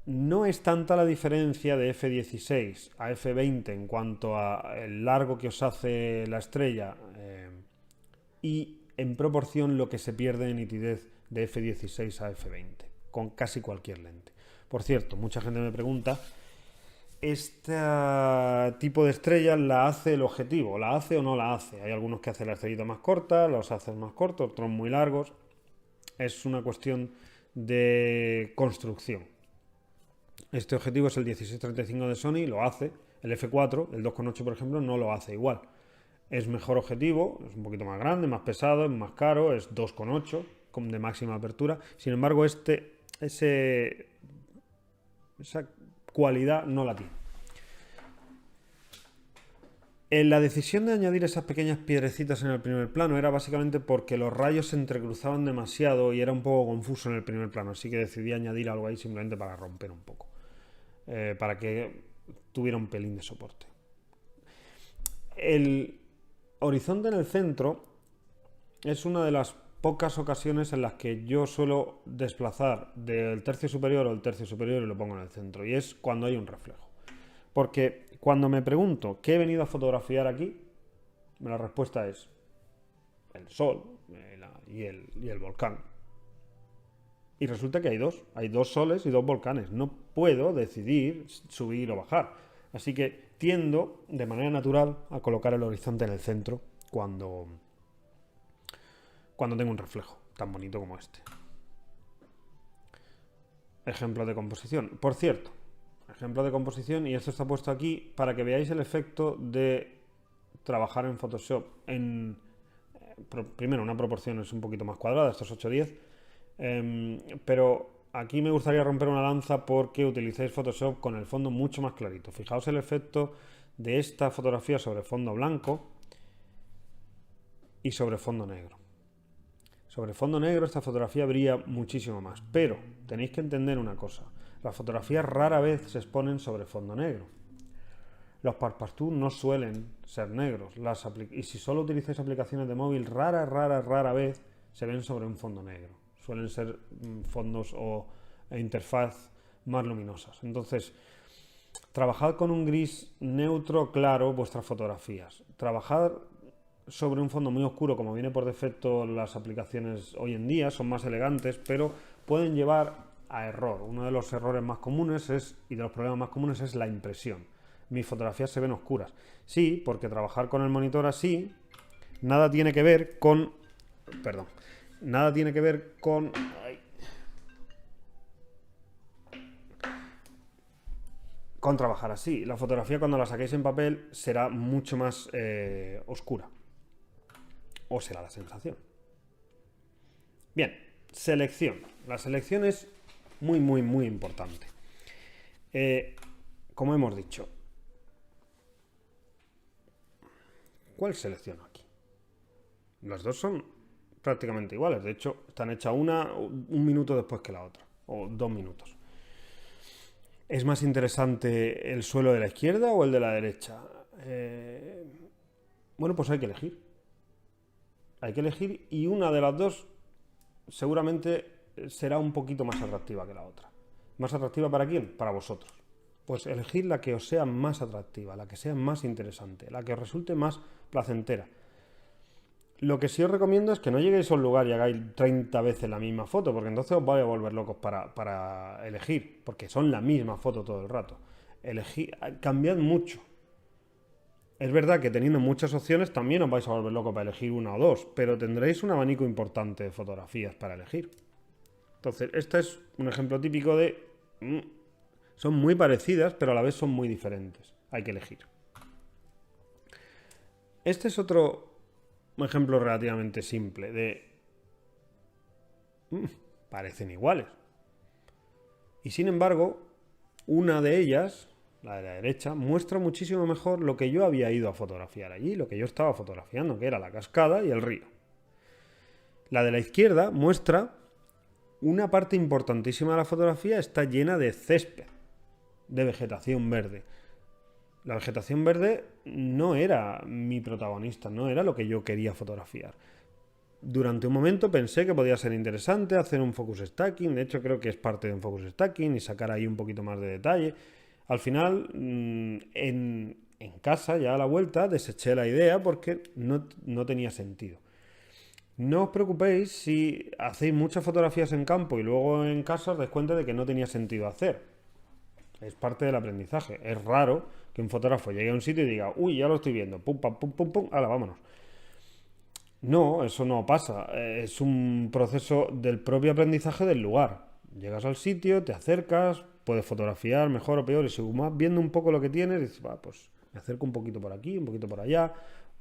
no es tanta la diferencia de f16 a f20 en cuanto a el largo que os hace la estrella y en proporción lo que se pierde de nitidez de f16 a f20 con casi cualquier lente. Por cierto, mucha gente me pregunta, ¿este tipo de estrella la hace el objetivo? ¿La hace o no la hace? Hay algunos que hacen la estrellita más corta, los hacen más cortos, otros muy largos. Es una cuestión de construcción. Este objetivo es el 16-35 de Sony, lo hace. El F4, el 2.8 por ejemplo, no lo hace igual. Es mejor objetivo, es un poquito más grande, más pesado, es más caro, es 2.8 de máxima apertura. Sin embargo, esa cualidad no la tiene. La decisión de añadir esas pequeñas piedrecitas en el primer plano era básicamente porque los rayos se entrecruzaban demasiado y era un poco confuso en el primer plano, así que decidí añadir algo ahí simplemente para romper un poco, para que tuviera un pelín de soporte. El horizonte en el centro es una de las pocas ocasiones en las que yo suelo desplazar del tercio superior o el tercio superior y lo pongo en el centro, y es cuando hay un reflejo. Porque cuando me pregunto qué he venido a fotografiar aquí, la respuesta es el sol y el volcán. Y resulta que hay dos soles y dos volcanes. No puedo decidir subir o bajar. Así que tiendo de manera natural a colocar el horizonte en el centro cuando tengo un reflejo tan bonito como este. Ejemplo de composición. Por cierto, ejemplo de composición, y esto está puesto aquí para que veáis el efecto de trabajar en Photoshop primero una proporción es un poquito más cuadrada, esto es 8:10, pero aquí me gustaría romper una lanza porque utilicéis Photoshop con el fondo mucho más clarito. Fijaos el efecto de esta fotografía sobre fondo blanco y sobre fondo negro. Sobre fondo negro esta fotografía brilla muchísimo más, pero tenéis que entender una cosa. Las fotografías rara vez se exponen sobre fondo negro. Los passepartout no suelen ser negros. Y si solo utilizáis aplicaciones de móvil, rara vez se ven sobre un fondo negro. Suelen ser fondos e interfaz más luminosas. Entonces, trabajad con un gris neutro claro vuestras fotografías. Trabajad sobre un fondo muy oscuro, como viene por defecto las aplicaciones hoy en día, son más elegantes, pero pueden llevar a error. Uno de los errores más comunes y de los problemas más comunes es la impresión. Mis fotografías se ven oscuras. Sí, porque trabajar con el monitor así nada tiene que ver con trabajar así. La fotografía cuando la saquéis en papel será mucho más oscura. O será la sensación. Bien, selección. La selección es muy importante. Como hemos dicho, ¿cuál selecciono aquí? Las dos son prácticamente iguales. De hecho, están hechas un minuto después que la otra, o 2 minutos. ¿Es más interesante el suelo de la izquierda o el de la derecha? Bueno, pues hay que elegir. Hay que elegir y una de las dos seguramente será un poquito más atractiva que la otra. ¿Más atractiva para quién? Para vosotros. Pues elegid la que os sea más atractiva, la que sea más interesante, la que os resulte más placentera. Lo que sí os recomiendo es que no lleguéis a un lugar y hagáis 30 veces la misma foto, porque entonces os vais a volver locos para elegir, porque son la misma foto todo el rato. Cambiad mucho. Es verdad que teniendo muchas opciones también os vais a volver locos para elegir una o dos, pero tendréis un abanico importante de fotografías para elegir. Entonces, este es un ejemplo típico de... son muy parecidas, pero a la vez son muy diferentes. Hay que elegir. Este es otro ejemplo relativamente simple de... parecen iguales. Y sin embargo, una de ellas, la de la derecha, muestra muchísimo mejor lo que yo había ido a fotografiar allí, lo que yo estaba fotografiando, que era la cascada y el río. La de la izquierda muestra una parte importantísima de la fotografía está llena de césped, de vegetación verde. La vegetación verde no era mi protagonista, no era lo que yo quería fotografiar. Durante un momento pensé que podía ser interesante hacer un focus stacking, de hecho creo que es parte de un focus stacking y sacar ahí un poquito más de detalle. Al final, en casa, ya a la vuelta, deseché la idea porque no tenía sentido. No os preocupéis si hacéis muchas fotografías en campo y luego en casa os dais cuenta de que no tenía sentido hacer. Es parte del aprendizaje. Es raro que un fotógrafo llegue a un sitio y diga, uy, ya lo estoy viendo, pum, pam, pum, pum, pum, hala, vámonos. No, eso no pasa. Es un proceso del propio aprendizaje del lugar. Llegas al sitio, te acercas, puedes fotografiar mejor o peor y según vas viendo un poco lo que tienes, dices, va, pues me acerco un poquito por aquí, un poquito por allá,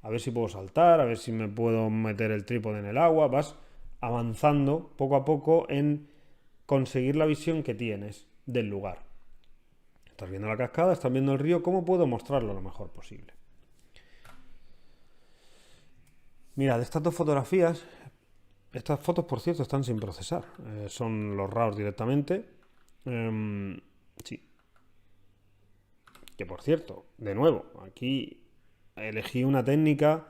a ver si puedo saltar, a ver si me puedo meter el trípode en el agua. Vas avanzando poco a poco en conseguir la visión que tienes del lugar. Estás viendo la cascada, estás viendo el río, ¿cómo puedo mostrarlo lo mejor posible? Mira, de estas dos fotografías, estas fotos por cierto están sin procesar, son los RAWs directamente. Sí. Que por cierto, de nuevo, aquí elegí una técnica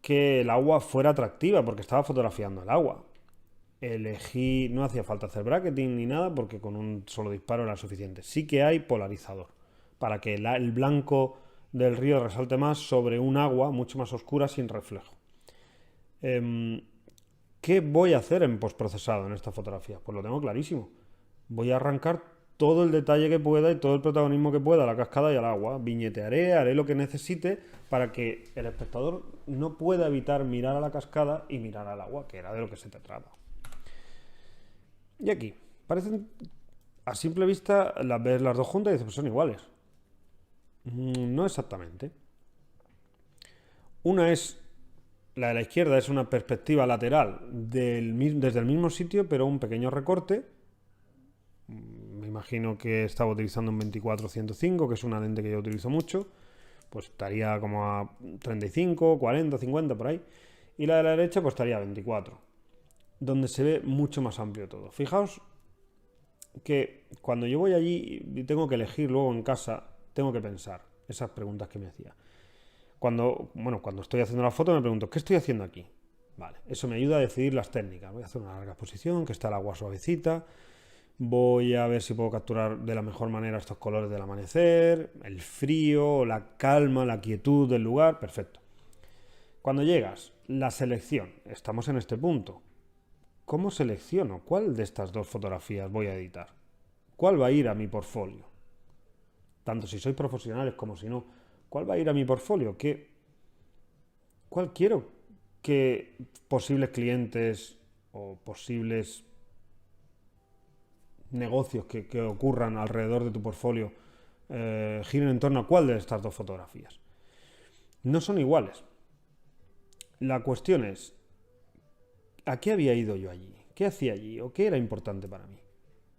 que el agua fuera atractiva porque estaba fotografiando el agua. No hacía falta hacer bracketing ni nada porque con un solo disparo era suficiente. Sí que hay polarizador para que el blanco del río resalte más sobre un agua mucho más oscura sin reflejo. ¿Qué voy a hacer en postprocesado en esta fotografía? Pues lo tengo clarísimo. Voy a arrancar todo el detalle que pueda y todo el protagonismo que pueda a la cascada y al agua. Viñetearé, haré lo que necesite para que el espectador no pueda evitar mirar a la cascada y mirar al agua, que era de lo que se trataba. Y aquí, parecen, a simple vista, las ves las dos juntas y dices, pues son iguales. No exactamente. La de la izquierda es una perspectiva lateral desde el mismo sitio, pero un pequeño recorte. Me imagino que estaba utilizando un 24-105, que es una lente que yo utilizo mucho. Pues estaría como a 35, 40, 50 por ahí. Y la de la derecha pues estaría a 24. Donde se ve mucho más amplio todo. Fijaos que cuando yo voy allí y tengo que elegir luego en casa, tengo que pensar esas preguntas que me hacía. Cuando estoy haciendo la foto me pregunto, ¿qué estoy haciendo aquí? Vale, eso me ayuda a decidir las técnicas. Voy a hacer una larga exposición, que está el agua suavecita. Voy a ver si puedo capturar de la mejor manera estos colores del amanecer, el frío, la calma, la quietud del lugar. Perfecto. Cuando llegas, la selección. Estamos en este punto. ¿Cómo selecciono? ¿Cuál de estas dos fotografías voy a editar? ¿Cuál va a ir a mi portfolio? Tanto si sois profesionales como si no. ¿Cuál va a ir a mi portfolio? ¿Cuál quiero que posibles clientes o posibles negocios que ocurran alrededor de tu portfolio giren en torno a cuál de estas dos fotografías? No son iguales. La cuestión es, ¿a qué había ido yo allí? ¿Qué hacía allí? ¿O qué era importante para mí?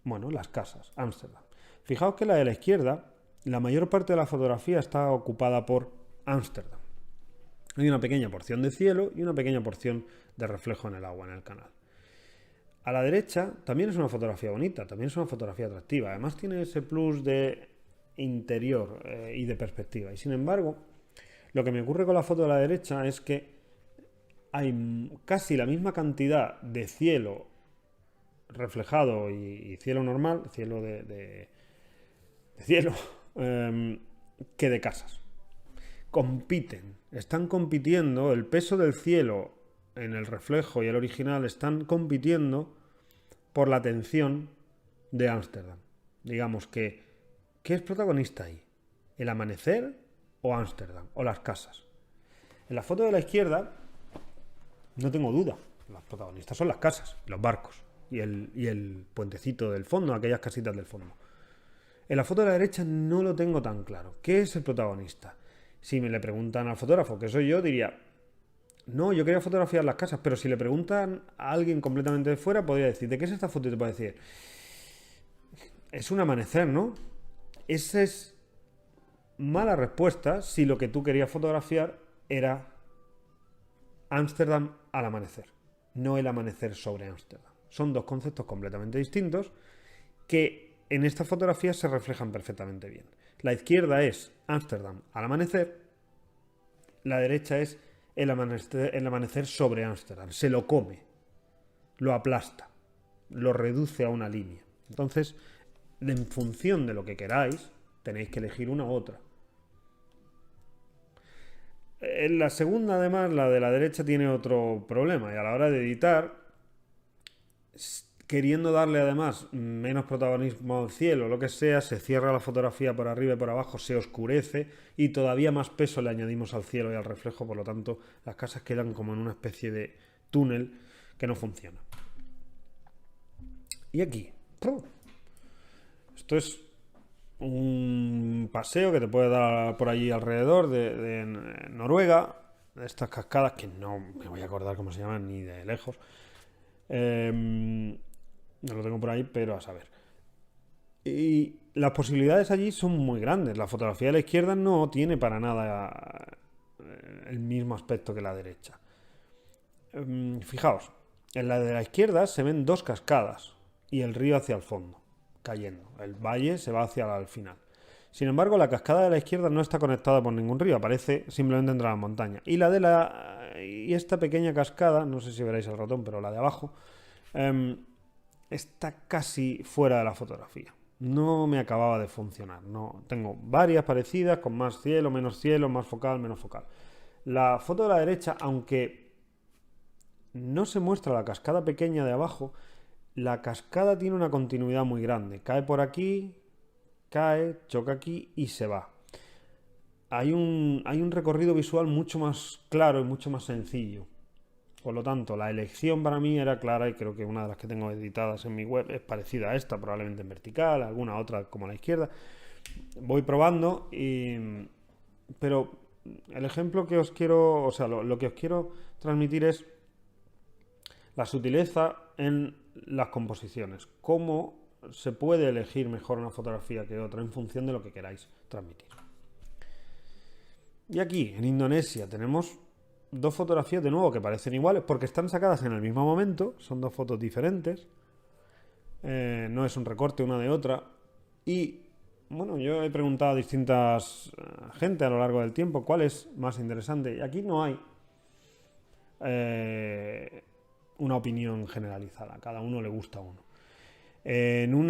Bueno, las casas, Ámsterdam. Fijaos que la de la izquierda, la mayor parte de la fotografía está ocupada por Ámsterdam. Hay una pequeña porción de cielo y una pequeña porción de reflejo en el agua, en el canal. A la derecha también es una fotografía bonita, también es una fotografía atractiva. Además tiene ese plus de interior y de perspectiva. Y sin embargo, lo que me ocurre con la foto de la derecha es que hay casi la misma cantidad de cielo reflejado y cielo normal, cielo de cielo, que de casas. Están compitiendo, el peso del cielo en el reflejo y el original están compitiendo por la atención de Ámsterdam. Digamos que, ¿qué es protagonista ahí? ¿El amanecer o Ámsterdam? ¿O las casas? En la foto de la izquierda, no tengo duda, las protagonistas son las casas, los barcos y el puentecito del fondo, aquellas casitas del fondo. En la foto de la derecha no lo tengo tan claro. ¿Qué es el protagonista? Si me le preguntan al fotógrafo, que soy yo, diría, no, yo quería fotografiar las casas, pero si le preguntan a alguien completamente de fuera, podría decir, ¿de qué es esta foto? Y te puede decir, es un amanecer, ¿no? Esa es mala respuesta si lo que tú querías fotografiar era Ámsterdam al amanecer, no el amanecer sobre Ámsterdam. Son dos conceptos completamente distintos que en esta fotografía se reflejan perfectamente bien. La izquierda es Ámsterdam al amanecer, la derecha es el amanecer sobre Ámsterdam. Se lo come, lo aplasta, lo reduce a una línea. Entonces, en función de lo que queráis, tenéis que elegir una u otra. En la segunda, además, la de la derecha tiene otro problema, y a la hora de editar, queriendo darle además menos protagonismo al cielo o lo que sea, se cierra la fotografía por arriba y por abajo, se oscurece y todavía más peso le añadimos al cielo y al reflejo, por lo tanto las casas quedan como en una especie de túnel que no funciona. Y aquí, esto es un paseo que te puede dar por allí alrededor de Noruega, de estas cascadas que no me voy a acordar cómo se llaman ni de lejos. No lo tengo por ahí, pero a saber. Y las posibilidades allí son muy grandes. La fotografía de la izquierda no tiene para nada el mismo aspecto que la derecha. Fijaos, en la de la izquierda se ven dos cascadas y el río hacia el fondo, cayendo. El valle se va hacia el final. Sin embargo, la cascada de la izquierda no está conectada por ningún río, aparece simplemente entre las montañas. Y esta pequeña cascada, no sé si veréis el ratón, pero la de abajo, está casi fuera de la fotografía. No me acababa de funcionar. No, tengo varias parecidas, con más cielo, más focal, menos focal. La foto de la derecha, aunque no se muestra la cascada pequeña de abajo, la cascada tiene una continuidad muy grande. Cae por aquí, cae, choca aquí y se va. Hay un recorrido visual mucho más claro y mucho más sencillo. Por lo tanto, la elección para mí era clara y creo que una de las que tengo editadas en mi web es parecida a esta, probablemente en vertical, alguna otra como a la izquierda. Voy probando, pero el ejemplo que os quiero, o sea, lo que os quiero transmitir es la sutileza en las composiciones. Cómo se puede elegir mejor una fotografía que otra en función de lo que queráis transmitir. Y aquí, en Indonesia, tenemos dos fotografías de nuevo que parecen iguales porque están sacadas en el mismo momento, son dos fotos diferentes, no es un recorte una de otra. Y bueno, yo he preguntado a distintas gente a lo largo del tiempo cuál es más interesante, y aquí no hay una opinión generalizada, a cada uno le gusta uno. En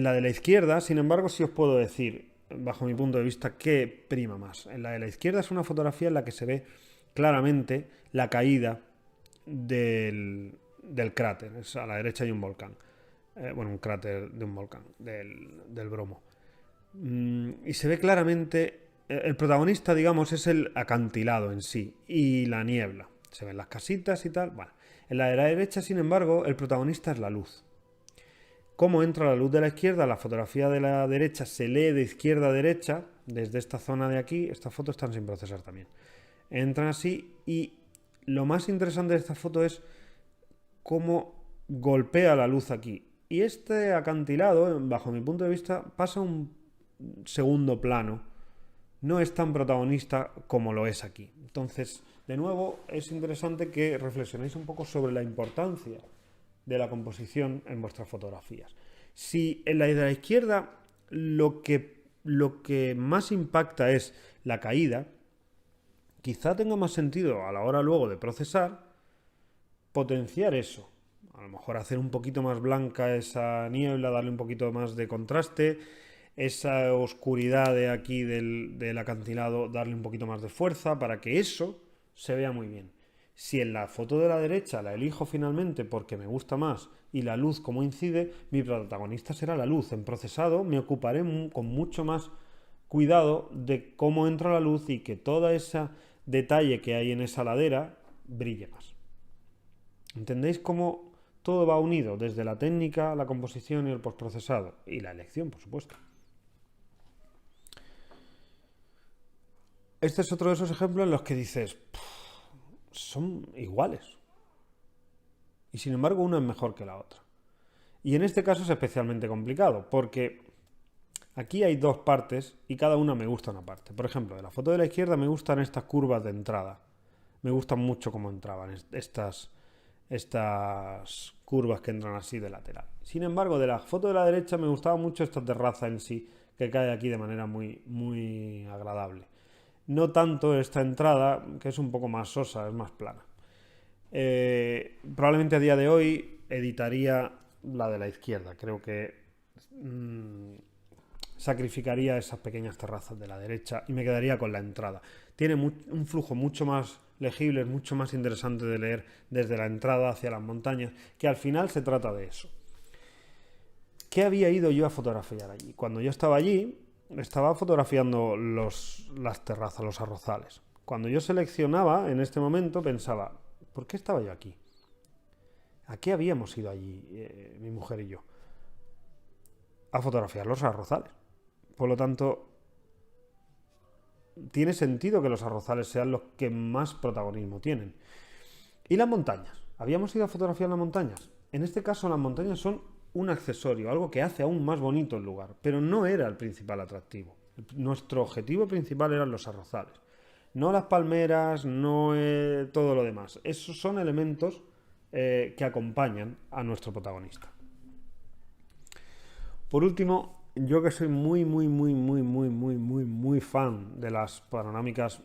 la de la izquierda, sin embargo, sí os puedo decir, bajo mi punto de vista, qué prima más. En la de la izquierda es una fotografía en la que se ve claramente la caída del cráter. A la derecha hay un volcán. Un cráter de un volcán, del Bromo. Y se ve claramente, el protagonista, digamos, es el acantilado en sí y la niebla. Se ven las casitas y tal. Bueno, en la de la derecha, sin embargo, el protagonista es la luz. Cómo entra la luz de la izquierda, la fotografía de la derecha se lee de izquierda a derecha, desde esta zona de aquí. Estas fotos están sin procesar también. Entran así y lo más interesante de esta foto es cómo golpea la luz aquí. Y este acantilado, bajo mi punto de vista, pasa a un segundo plano. No es tan protagonista como lo es aquí. Entonces, de nuevo, es interesante que reflexionéis un poco sobre la importancia de la composición en vuestras fotografías. Si en la de la izquierda lo que más impacta es la caída, quizá tenga más sentido a la hora luego de procesar potenciar eso. A lo mejor hacer un poquito más blanca esa niebla, darle un poquito más de contraste, esa oscuridad de aquí del acantilado, darle un poquito más de fuerza para que eso se vea muy bien. Si en la foto de la derecha la elijo finalmente porque me gusta más y la luz como incide, mi protagonista será la luz. En procesado me ocuparé con mucho más cuidado de cómo entra la luz y que todo ese detalle que hay en esa ladera brille más. ¿Entendéis cómo todo va unido? Desde la técnica, la composición y el postprocesado. Y la elección, por supuesto. Este es otro de esos ejemplos en los que dices, son iguales. Y sin embargo, una es mejor que la otra. Y en este caso es especialmente complicado, porque aquí hay dos partes y cada una me gusta una parte. Por ejemplo, de la foto de la izquierda me gustan estas curvas de entrada. Me gustan mucho cómo entraban estas estas curvas que entran así de lateral. Sin embargo, de la foto de la derecha me gustaba mucho esta terraza en sí, que cae aquí de manera muy, muy agradable. No tanto esta entrada, que es un poco más sosa, es más plana. Probablemente a día de hoy editaría la de la izquierda. Creo que sacrificaría esas pequeñas terrazas de la derecha y me quedaría con la entrada. Tiene un flujo mucho más legible, es mucho más interesante de leer desde la entrada hacia las montañas, que al final se trata de eso. ¿Qué había ido yo a fotografiar allí? Cuando yo estaba allí, estaba fotografiando las terrazas, los arrozales. Cuando yo seleccionaba, en este momento pensaba, ¿por qué estaba yo aquí? ¿A qué habíamos ido allí, mi mujer y yo? A fotografiar los arrozales. Por lo tanto, tiene sentido que los arrozales sean los que más protagonismo tienen. ¿Y las montañas? ¿Habíamos ido a fotografiar las montañas? En este caso, las montañas son un accesorio, algo que hace aún más bonito el lugar, pero no era el principal atractivo. Nuestro objetivo principal eran los arrozales. No las palmeras, no todo lo demás. Esos son elementos que acompañan a nuestro protagonista. Por último, yo que soy muy fan de las panorámicas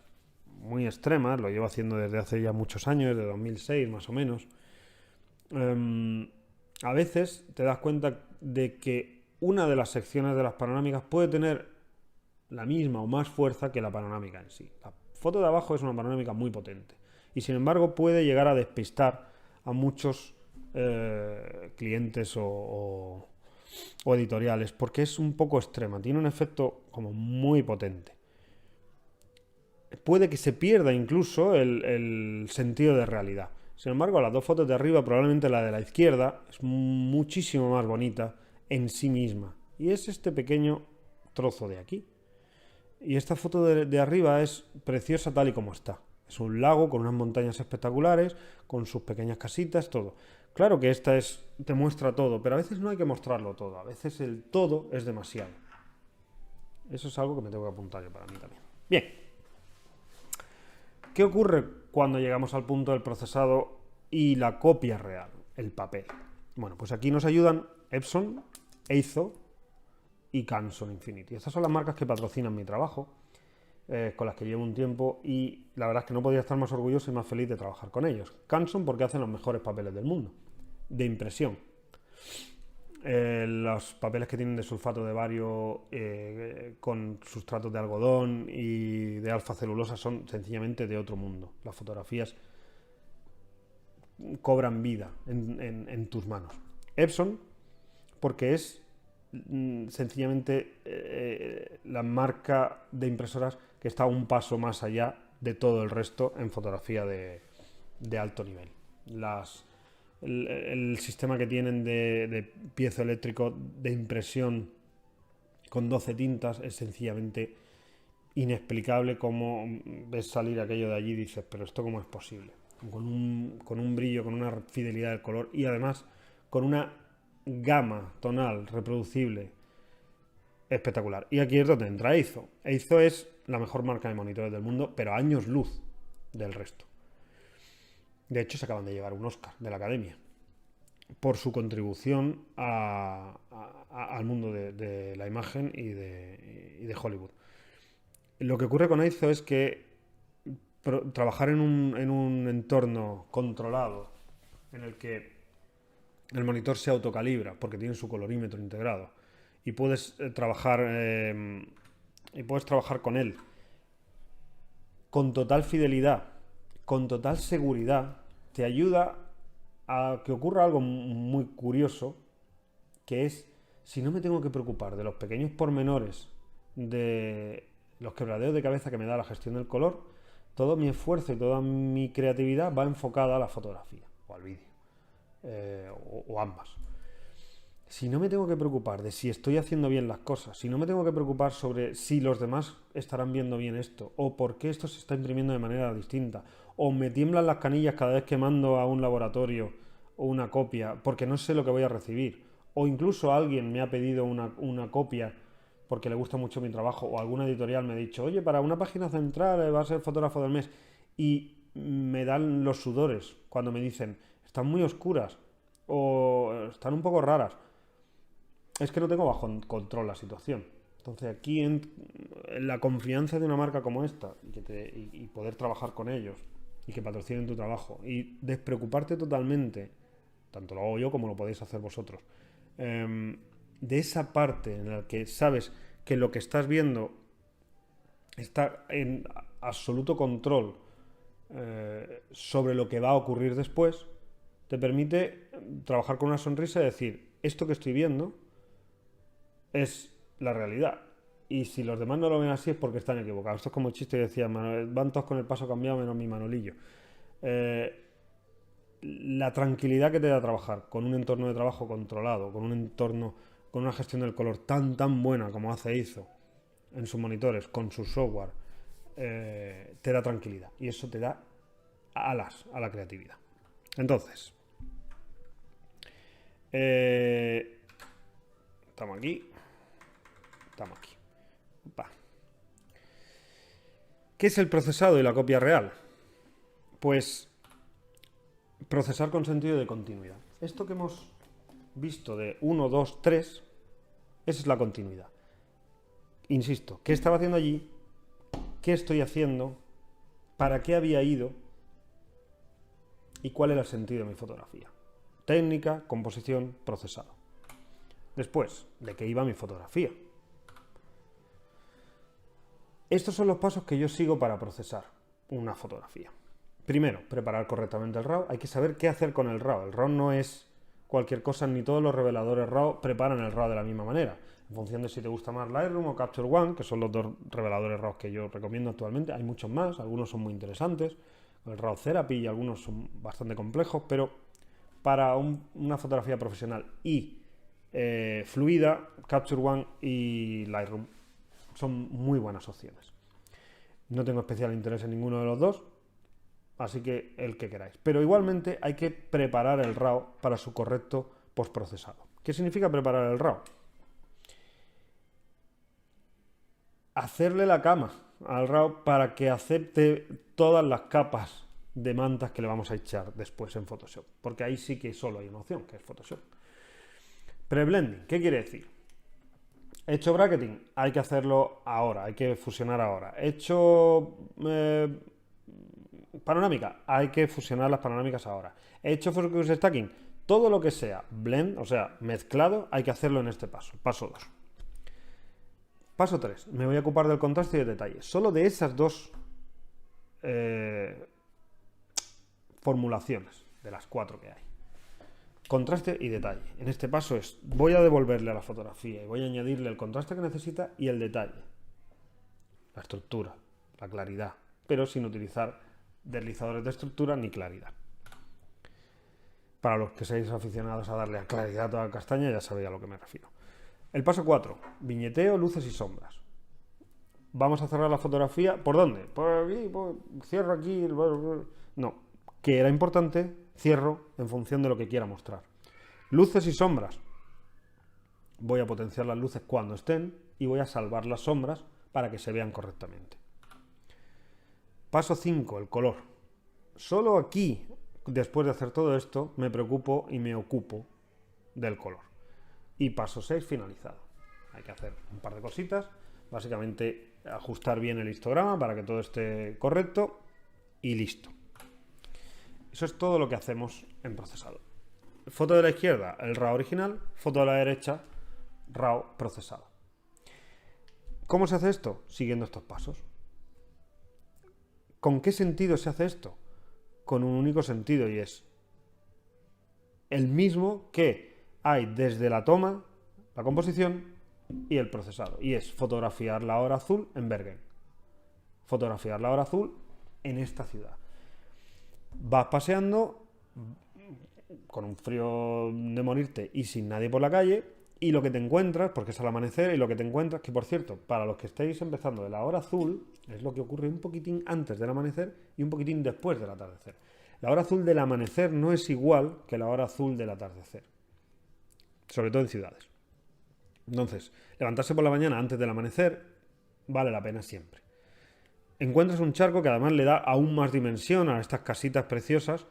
muy extremas, lo llevo haciendo desde hace ya muchos años, desde 2006 más o menos, a veces te das cuenta de que una de las secciones de las panorámicas puede tener la misma o más fuerza que la panorámica en sí. La foto de abajo es una panorámica muy potente y sin embargo puede llegar a despistar a muchos clientes o editoriales porque es un poco extrema, tiene un efecto como muy potente. Puede que se pierda incluso el sentido de realidad. Sin embargo, las dos fotos de arriba, probablemente la de la izquierda, es muchísimo más bonita en sí misma. Y es este pequeño trozo de aquí. Y esta foto de arriba es preciosa tal y como está. Es un lago con unas montañas espectaculares, con sus pequeñas casitas, todo. Claro que esta te muestra todo, pero a veces no hay que mostrarlo todo. A veces el todo es demasiado. Eso es algo que me tengo que apuntar yo para mí también. Bien. ¿Qué ocurre cuando llegamos al punto del procesado y la copia real, el papel? Bueno, pues aquí nos ayudan Epson, Eizo y Canson Infinity. Estas son las marcas que patrocinan mi trabajo, con las que llevo un tiempo y la verdad es que no podía estar más orgulloso y más feliz de trabajar con ellos. Canson porque hacen los mejores papeles del mundo, de impresión. Los papeles que tienen de sulfato de bario con sustratos de algodón y de alfa celulosa son sencillamente de otro mundo. Las fotografías cobran vida en tus manos. Epson, porque es sencillamente la marca de impresoras que está un paso más allá de todo el resto en fotografía de alto nivel. El sistema que tienen de piezoeléctrico de impresión con 12 tintas es sencillamente inexplicable. Como ves salir aquello de allí y dices, pero esto cómo es posible, con un brillo, con una fidelidad del color y además con una gama tonal reproducible espectacular. Y aquí es donde entra Eizo. Eizo es la mejor marca de monitores del mundo, pero a años luz del resto. De hecho, se acaban de llevar un Oscar de la Academia por su contribución al mundo de la imagen y de Hollywood. Lo que ocurre con Eizo es que trabajar en un entorno controlado en el que el monitor se autocalibra porque tiene su colorímetro integrado y puedes trabajar con él con total fidelidad, con total seguridad, te ayuda a que ocurra algo muy curioso, que es, si no me tengo que preocupar de los pequeños pormenores, de los quebradeos de cabeza que me da la gestión del color, todo mi esfuerzo y toda mi creatividad va enfocada a la fotografía o al vídeo, o ambas. Si no me tengo que preocupar de si estoy haciendo bien las cosas, si no me tengo que preocupar sobre si los demás estarán viendo bien esto, o por qué esto se está imprimiendo de manera distinta, o me tiemblan las canillas cada vez que mando a un laboratorio o una copia porque no sé lo que voy a recibir, o incluso alguien me ha pedido una copia porque le gusta mucho mi trabajo, o alguna editorial me ha dicho, oye, para una página central va a ser fotógrafo del mes, y me dan los sudores cuando me dicen, están muy oscuras o están un poco raras. Es que no tengo bajo control la situación. Entonces aquí en la confianza de una marca como esta y poder trabajar con ellos y que patrocinen tu trabajo y despreocuparte totalmente, tanto lo hago yo como lo podéis hacer vosotros, de esa parte en la que sabes que lo que estás viendo está en absoluto control sobre lo que va a ocurrir después, te permite trabajar con una sonrisa y decir, esto que estoy viendo es la realidad. Y si los demás no lo ven así es porque están equivocados. Esto es como el chiste que decía, van todos con el paso cambiado menos mi Manolillo. La tranquilidad que te da trabajar con un entorno de trabajo controlado, con un entorno, con una gestión del color tan buena como hace ISO en sus monitores, con su software, te da tranquilidad. Y eso te da alas a la creatividad. Entonces, estamos aquí. Va. ¿Qué es el procesado y la copia real? Pues procesar con sentido de continuidad. Esto que hemos visto de 1, 2, 3, esa es la continuidad. Insisto, ¿qué estaba haciendo allí? ¿Qué estoy haciendo? ¿Para qué había ido? ¿Y cuál era el sentido de mi fotografía? Técnica, composición, procesado. Después, ¿de qué iba mi fotografía? Estos son los pasos que yo sigo para procesar una fotografía. Primero, preparar correctamente el RAW. Hay que saber qué hacer con el RAW. El RAW no es cualquier cosa, ni todos los reveladores RAW preparan el RAW de la misma manera. En función de si te gusta más Lightroom o Capture One, que son los dos reveladores RAW que yo recomiendo actualmente. Hay muchos más, algunos son muy interesantes. El RAW Therapy y algunos son bastante complejos, pero para una fotografía profesional y fluida, Capture One y Lightroom son muy buenas opciones. No tengo especial interés en ninguno de los dos, así que el que queráis. Pero igualmente hay que preparar el RAW para su correcto postprocesado. ¿Qué significa preparar el RAW? Hacerle la cama al RAW para que acepte todas las capas de mantas que le vamos a echar después en Photoshop. Porque ahí sí que solo hay una opción, que es Photoshop. Preblending, ¿qué quiere decir? He hecho bracketing, hay que hacerlo ahora, hay que fusionar ahora. He hecho panorámica, hay que fusionar las panorámicas ahora. He hecho focus stacking, todo lo que sea blend, o sea, mezclado, hay que hacerlo en este paso, paso 2. Paso 3, me voy a ocupar del contraste y de detalle. Solo de esas dos formulaciones, de las 4 que hay. Contraste y detalle. En este paso voy a devolverle a la fotografía y voy a añadirle el contraste que necesita y el detalle. La estructura, la claridad, pero sin utilizar deslizadores de estructura ni claridad. Para los que seáis aficionados a darle a claridad a toda la castaña, ya sabéis a lo que me refiero. El paso 4, viñeteo, luces y sombras. Vamos a cerrar la fotografía. ¿Por dónde? Por aquí, cierro aquí. No, que era importante, cierro en función de lo que quiera mostrar. Luces y sombras. Voy a potenciar las luces cuando estén y voy a salvar las sombras para que se vean correctamente. Paso 5, el color. Solo aquí, después de hacer todo esto, me preocupo y me ocupo del color. Y paso 6, finalizado. Hay que hacer un par de cositas. Básicamente ajustar bien el histograma para que todo esté correcto y listo. Eso es todo lo que hacemos en procesado. Foto de la izquierda, el RAW original. Foto de la derecha, RAW procesado. ¿Cómo se hace esto? Siguiendo estos pasos. ¿Con qué sentido se hace esto? Con un único sentido, y es el mismo que hay desde la toma, la composición y el procesado. Y es fotografiar la hora azul en Bergen. Fotografiar la hora azul en esta ciudad. Vas paseando con un frío de morirte y sin nadie por la calle, y lo que te encuentras, porque es al amanecer, y lo que te encuentras, que por cierto, para los que estáis empezando de la hora azul, es lo que ocurre un poquitín antes del amanecer y un poquitín después del atardecer. La hora azul del amanecer no es igual que la hora azul del atardecer, sobre todo en ciudades. Entonces, levantarse por la mañana antes del amanecer vale la pena siempre. encuentras un charco que además le da aún más dimensión a estas casitas preciosas.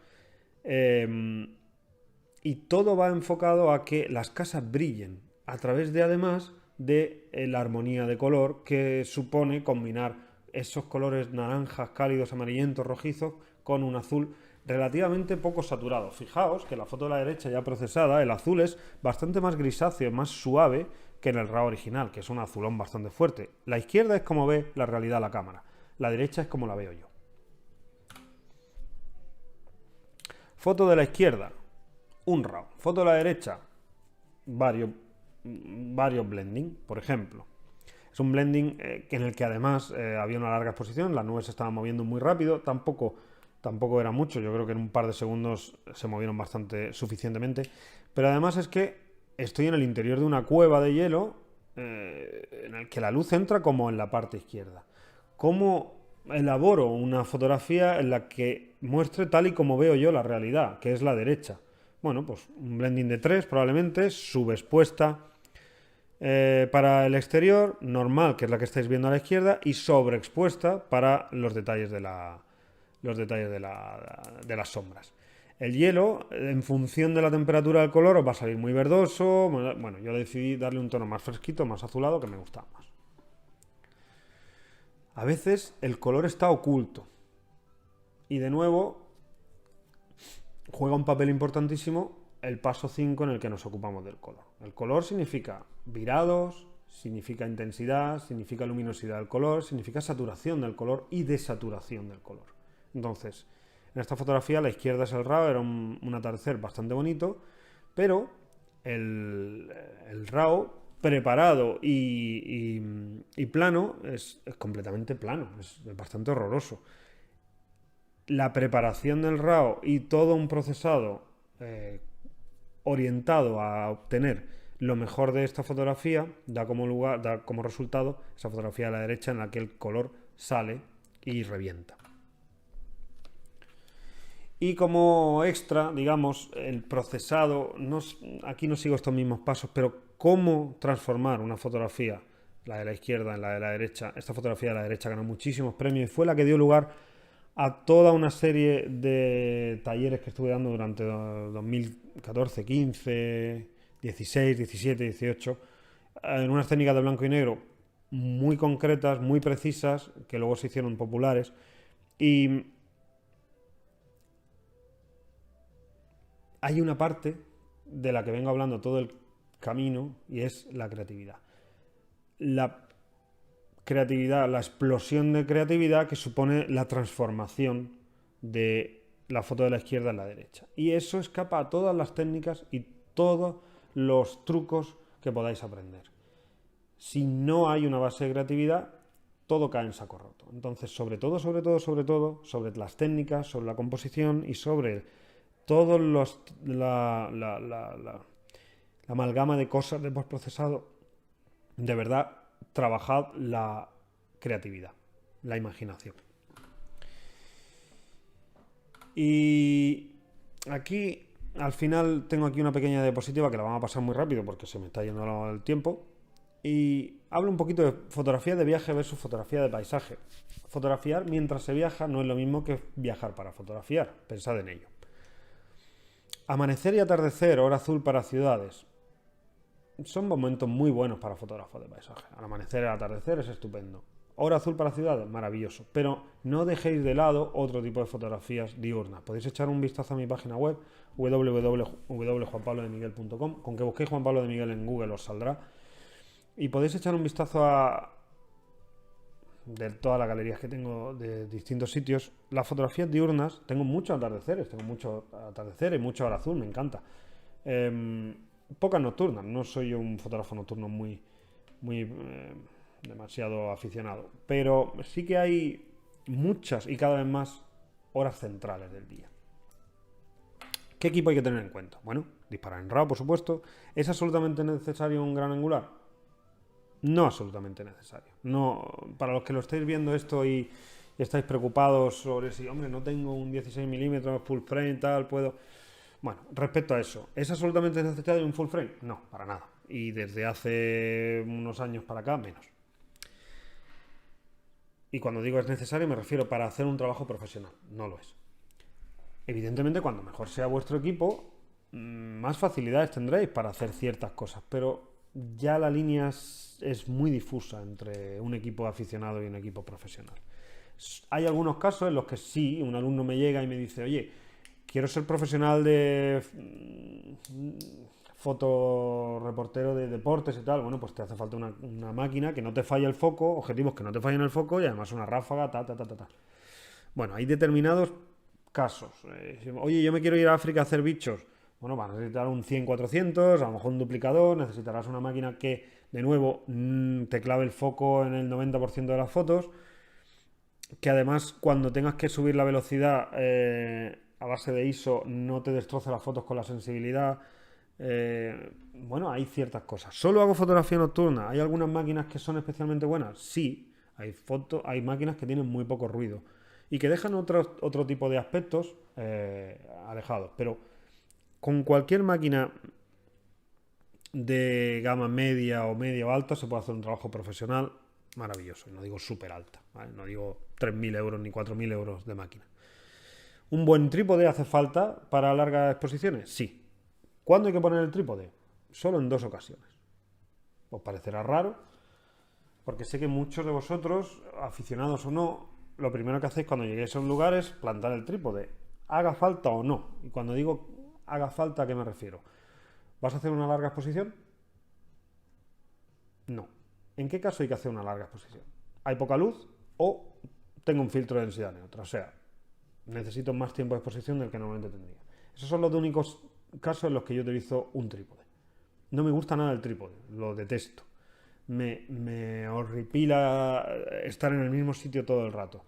Y todo va enfocado a que las casas brillen, a través de, además, de la armonía de color que supone combinar esos colores naranjas, cálidos, amarillentos, rojizos, con un azul relativamente poco saturado. Fijaos que la foto de la derecha ya procesada, el azul es bastante más grisáceo, más suave que en el RAW original, que es un azulón bastante fuerte. La izquierda es como ve la realidad la cámara, la derecha es como la veo yo. Foto de la izquierda, un RAW. Foto de la derecha, varios blending, por ejemplo. Es un blending en el que además había una larga exposición, las nubes se estaban moviendo muy rápido, tampoco era mucho, yo creo que en un par de segundos se movieron suficientemente, pero además es que estoy en el interior de una cueva de hielo en el que la luz entra como en la parte izquierda. ¿Cómo elaboro una fotografía en la que muestre tal y como veo yo la realidad, que es la derecha? Bueno, pues un blending de 3 probablemente, subexpuesta para el exterior, normal, que es la que estáis viendo a la izquierda, y sobreexpuesta para los detalles de las sombras. El hielo, en función de la temperatura del color, os va a salir muy verdoso. Bueno, yo decidí darle un tono más fresquito, más azulado, que me gustaba más. A veces el color está oculto. Y de nuevo, juega un papel importantísimo el paso 5 en el que nos ocupamos del color. El color significa virados, significa intensidad, significa luminosidad del color, significa saturación del color y desaturación del color. Entonces, en esta fotografía a la izquierda es el RAW, era un atardecer bastante bonito, pero el RAW preparado y plano es completamente plano, es bastante horroroso. La preparación del RAW y todo un procesado orientado a obtener lo mejor de esta fotografía da como resultado esa fotografía a la derecha en la que el color sale y revienta. Y como extra, digamos, el procesado, aquí no sigo estos mismos pasos, pero cómo transformar una fotografía, la de la izquierda en la de la derecha. Esta fotografía de la derecha ganó muchísimos premios y fue la que dio lugar a toda una serie de talleres que estuve dando durante 2014, 15, 16, 17, 18, en unas técnicas de blanco y negro muy concretas, muy precisas, que luego se hicieron populares. Y hay una parte de la que vengo hablando todo el camino y es la creatividad. La creatividad, la explosión de creatividad que supone la transformación de la foto de la izquierda en la derecha. Y eso escapa a todas las técnicas y todos los trucos que podáis aprender. Si no hay una base de creatividad, todo cae en saco roto. Entonces, sobre todo, sobre las técnicas, sobre la composición y sobre todos la amalgama de cosas de postprocesado, de verdad, trabajad la creatividad, la imaginación. Y aquí, al final, tengo aquí una pequeña diapositiva que la vamos a pasar muy rápido porque se me está yendo el tiempo. Y hablo un poquito de fotografía de viaje versus fotografía de paisaje. Fotografiar mientras se viaja no es lo mismo que viajar para fotografiar. Pensad en ello. Amanecer y atardecer, hora azul para ciudades. Son momentos muy buenos para fotógrafos de paisaje. Al amanecer y al atardecer es estupendo. Hora azul para ciudades, maravilloso. Pero no dejéis de lado otro tipo de fotografías diurnas. Podéis echar un vistazo a mi página web www.juanpablodemiguel.com. Con que busquéis Juan Pablo de Miguel en Google os saldrá. Y podéis echar un vistazo de todas las galerías que tengo de distintos sitios. Las fotografías diurnas, tengo muchos atardeceres, mucha hora azul, me encanta. Pocas nocturnas, no soy un fotógrafo nocturno muy demasiado aficionado, pero sí que hay muchas y cada vez más horas centrales del día. ¿Qué equipo hay que tener en cuenta? Bueno, disparar en RAW, por supuesto. ¿Es absolutamente necesario un gran angular? No absolutamente necesario. No, para los que lo estáis viendo esto y estáis preocupados sobre si, hombre, no tengo un 16 milímetros full frame, tal, puedo... Bueno, respecto a eso, ¿es absolutamente necesario un full frame? No, para nada. Y desde hace unos años para acá, menos. Y cuando digo es necesario me refiero para hacer un trabajo profesional, no lo es. Evidentemente, cuando mejor sea vuestro equipo, más facilidades tendréis para hacer ciertas cosas, pero ya la línea es muy difusa entre un equipo aficionado y un equipo profesional. Hay algunos casos en los que sí, un alumno me llega y me dice, oye, quiero ser profesional de fotoreportero de deportes y tal. Bueno, pues te hace falta una máquina que no te falle el foco, objetivos que no te fallen el foco y además una ráfaga, ta. Bueno, hay determinados casos. Oye, yo me quiero ir a África a hacer bichos. Bueno, vas a necesitar un 100-400, a lo mejor un duplicador, necesitarás una máquina que, de nuevo, te clave el foco en el 90% de las fotos, que además cuando tengas que subir la velocidad a base de ISO no te destroce las fotos con la sensibilidad. Bueno, hay ciertas cosas. ¿Solo hago fotografía nocturna? ¿Hay algunas máquinas que son especialmente buenas? Sí, hay máquinas que tienen muy poco ruido y que dejan otro tipo de aspectos alejados, pero con cualquier máquina de gama media o alta se puede hacer un trabajo profesional maravilloso. No digo súper alta, ¿vale? No digo 3.000 euros ni 4.000 euros de máquina. ¿Un buen trípode hace falta para largas exposiciones? Sí. ¿Cuándo hay que poner el trípode? Solo en 2 ocasiones. Os parecerá raro, porque sé que muchos de vosotros, aficionados o no, lo primero que hacéis cuando lleguéis a un lugar es plantar el trípode, haga falta o no. Y cuando digo haga falta, ¿a qué me refiero? ¿Vas a hacer una larga exposición? No. ¿En qué caso hay que hacer una larga exposición? ¿Hay poca luz o tengo un filtro de densidad neutra? O sea, necesito más tiempo de exposición del que normalmente tendría. Esos son los únicos casos en los que yo utilizo un trípode. No me gusta nada el trípode, lo detesto. Me horripila estar en el mismo sitio todo el rato.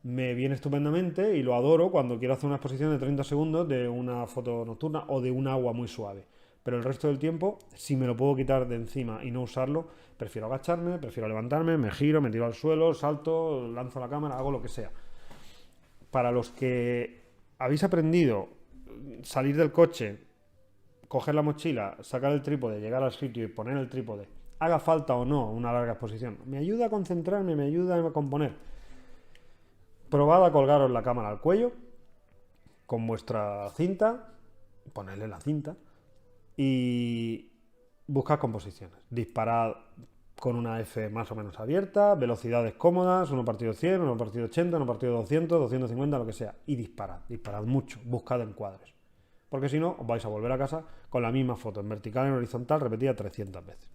Me viene estupendamente y lo adoro cuando quiero hacer una exposición de 30 segundos de una foto nocturna o de un agua muy suave. Pero el resto del tiempo, si me lo puedo quitar de encima y no usarlo, prefiero agacharme, prefiero levantarme, me giro, me tiro al suelo, salto, lanzo la cámara, hago lo que sea. Para los que habéis aprendido salir del coche, coger la mochila, sacar el trípode, llegar al sitio y poner el trípode, haga falta o no una larga exposición, me ayuda a concentrarme, me ayuda a componer. Probad a colgaros la cámara al cuello con vuestra cinta, ponedle la cinta y buscad composiciones. Disparad con una F más o menos abierta, velocidades cómodas, 1/100, 1/80, 1/200, 250, lo que sea. Y disparad mucho, buscad encuadres. Porque si no, os vais a volver a casa con la misma foto, en vertical y en horizontal, repetida 300 veces.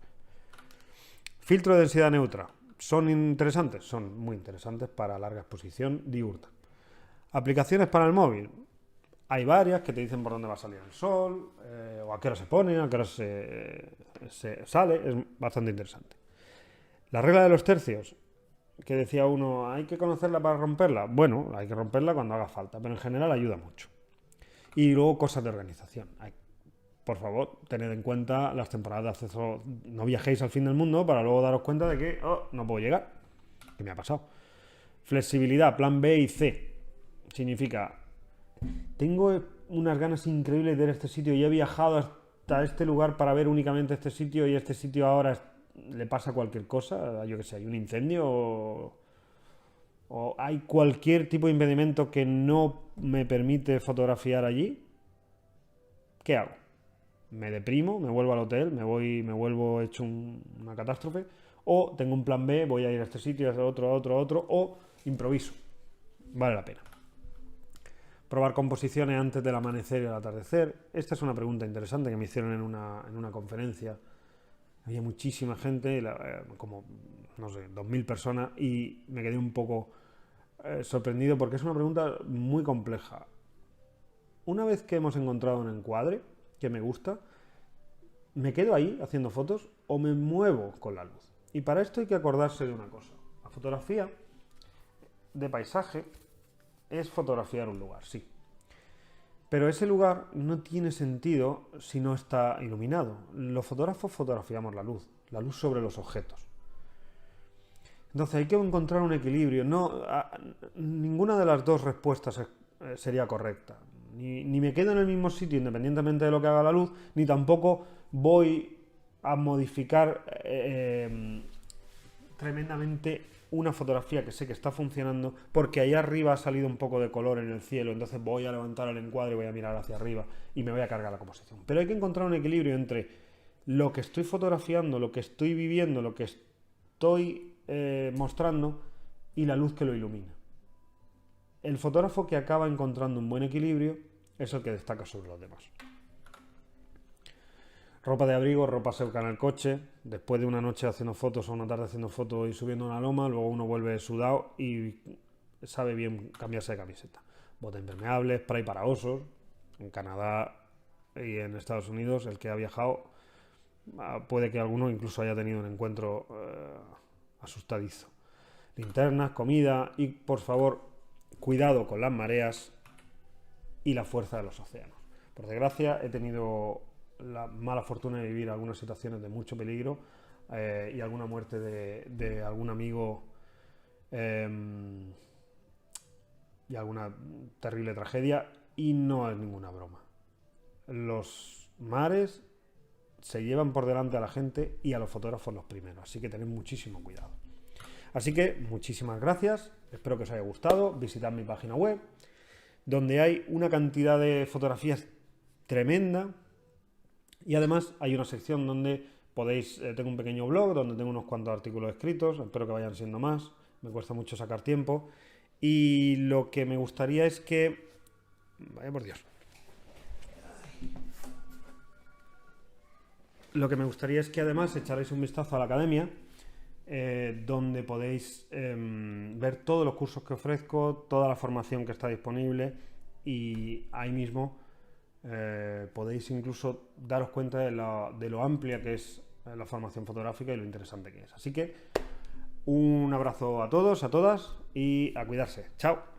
Filtro de densidad neutra. ¿Son interesantes? Son muy interesantes para larga exposición diurna. ¿Aplicaciones para el móvil? Hay varias que te dicen por dónde va a salir el sol, o a qué hora se pone, a qué hora se sale. Es bastante interesante. La regla de los tercios, que decía uno, ¿hay que conocerla para romperla? Bueno, hay que romperla cuando haga falta, pero en general ayuda mucho. Y luego cosas de organización. Por favor, tened en cuenta las temporadas de acceso. No viajéis al fin del mundo para luego daros cuenta de que no puedo llegar. ¿Qué me ha pasado? Flexibilidad, plan B y C. Significa, tengo unas ganas increíbles de ver este sitio y he viajado hasta este lugar para ver únicamente este sitio y este sitio ahora le pasa cualquier cosa. Yo qué sé, hay un incendio o hay cualquier tipo de impedimento que no me permite fotografiar allí. ¿Qué hago? ¿Me deprimo? ¿Me vuelvo al hotel? ¿Me vuelvo hecho una catástrofe? ¿O tengo un plan B? Voy a ir a este sitio, a otro, o improviso. Vale la pena. Probar composiciones antes del amanecer y el atardecer. Esta es una pregunta interesante que me hicieron en una conferencia. Había muchísima gente, como, no sé, 2.000 personas, y me quedé un poco sorprendido porque es una pregunta muy compleja. Una vez que hemos encontrado un encuadre que me gusta, ¿me quedo ahí haciendo fotos o me muevo con la luz? Y para esto hay que acordarse de una cosa. La fotografía de paisaje es fotografiar un lugar, sí. Pero ese lugar no tiene sentido si no está iluminado. Los fotógrafos fotografiamos la luz sobre los objetos. Entonces hay que encontrar un equilibrio. Ninguna de las dos respuestas sería correcta. Ni me quedo en el mismo sitio independientemente de lo que haga la luz, ni tampoco voy a modificar tremendamente una fotografía que sé que está funcionando porque ahí arriba ha salido un poco de color en el cielo, entonces voy a levantar el encuadre y voy a mirar hacia arriba y me voy a cargar la composición. Pero hay que encontrar un equilibrio entre lo que estoy fotografiando, lo que estoy viviendo, lo que estoy mostrando y la luz que lo ilumina. El fotógrafo que acaba encontrando un buen equilibrio es el que destaca sobre los demás. Ropa de abrigo, ropa seca en el coche, después de una noche haciendo fotos o una tarde haciendo fotos y subiendo una loma, luego uno vuelve sudado y sabe bien cambiarse de camiseta. Bota impermeable, spray para osos. En Canadá y en Estados Unidos, el que ha viajado, puede que alguno incluso haya tenido un encuentro asustadizo. Linternas, comida y, por favor, cuidado con las mareas y la fuerza de los océanos. Por desgracia, he tenido la mala fortuna de vivir algunas situaciones de mucho peligro y alguna muerte de algún amigo y alguna terrible tragedia, y no es ninguna broma. Los mares se llevan por delante a la gente y a los fotógrafos los primeros, así que tened muchísimo cuidado. Así que muchísimas gracias, espero que os haya gustado. Visitad mi página web, donde hay una cantidad de fotografías tremenda. Y además hay una sección donde podéis, tengo un pequeño blog donde tengo unos cuantos artículos escritos, espero que vayan siendo más, me cuesta mucho sacar tiempo. Y lo que me gustaría es que... Vaya por Dios. Lo que me gustaría es que además echarais un vistazo a la academia, donde podéis ver todos los cursos que ofrezco, toda la formación que está disponible, y ahí mismo podéis incluso daros cuenta de lo amplia que es la formación fotográfica y lo interesante que es. Así que un abrazo a todos, a todas, y a cuidarse. ¡Chao!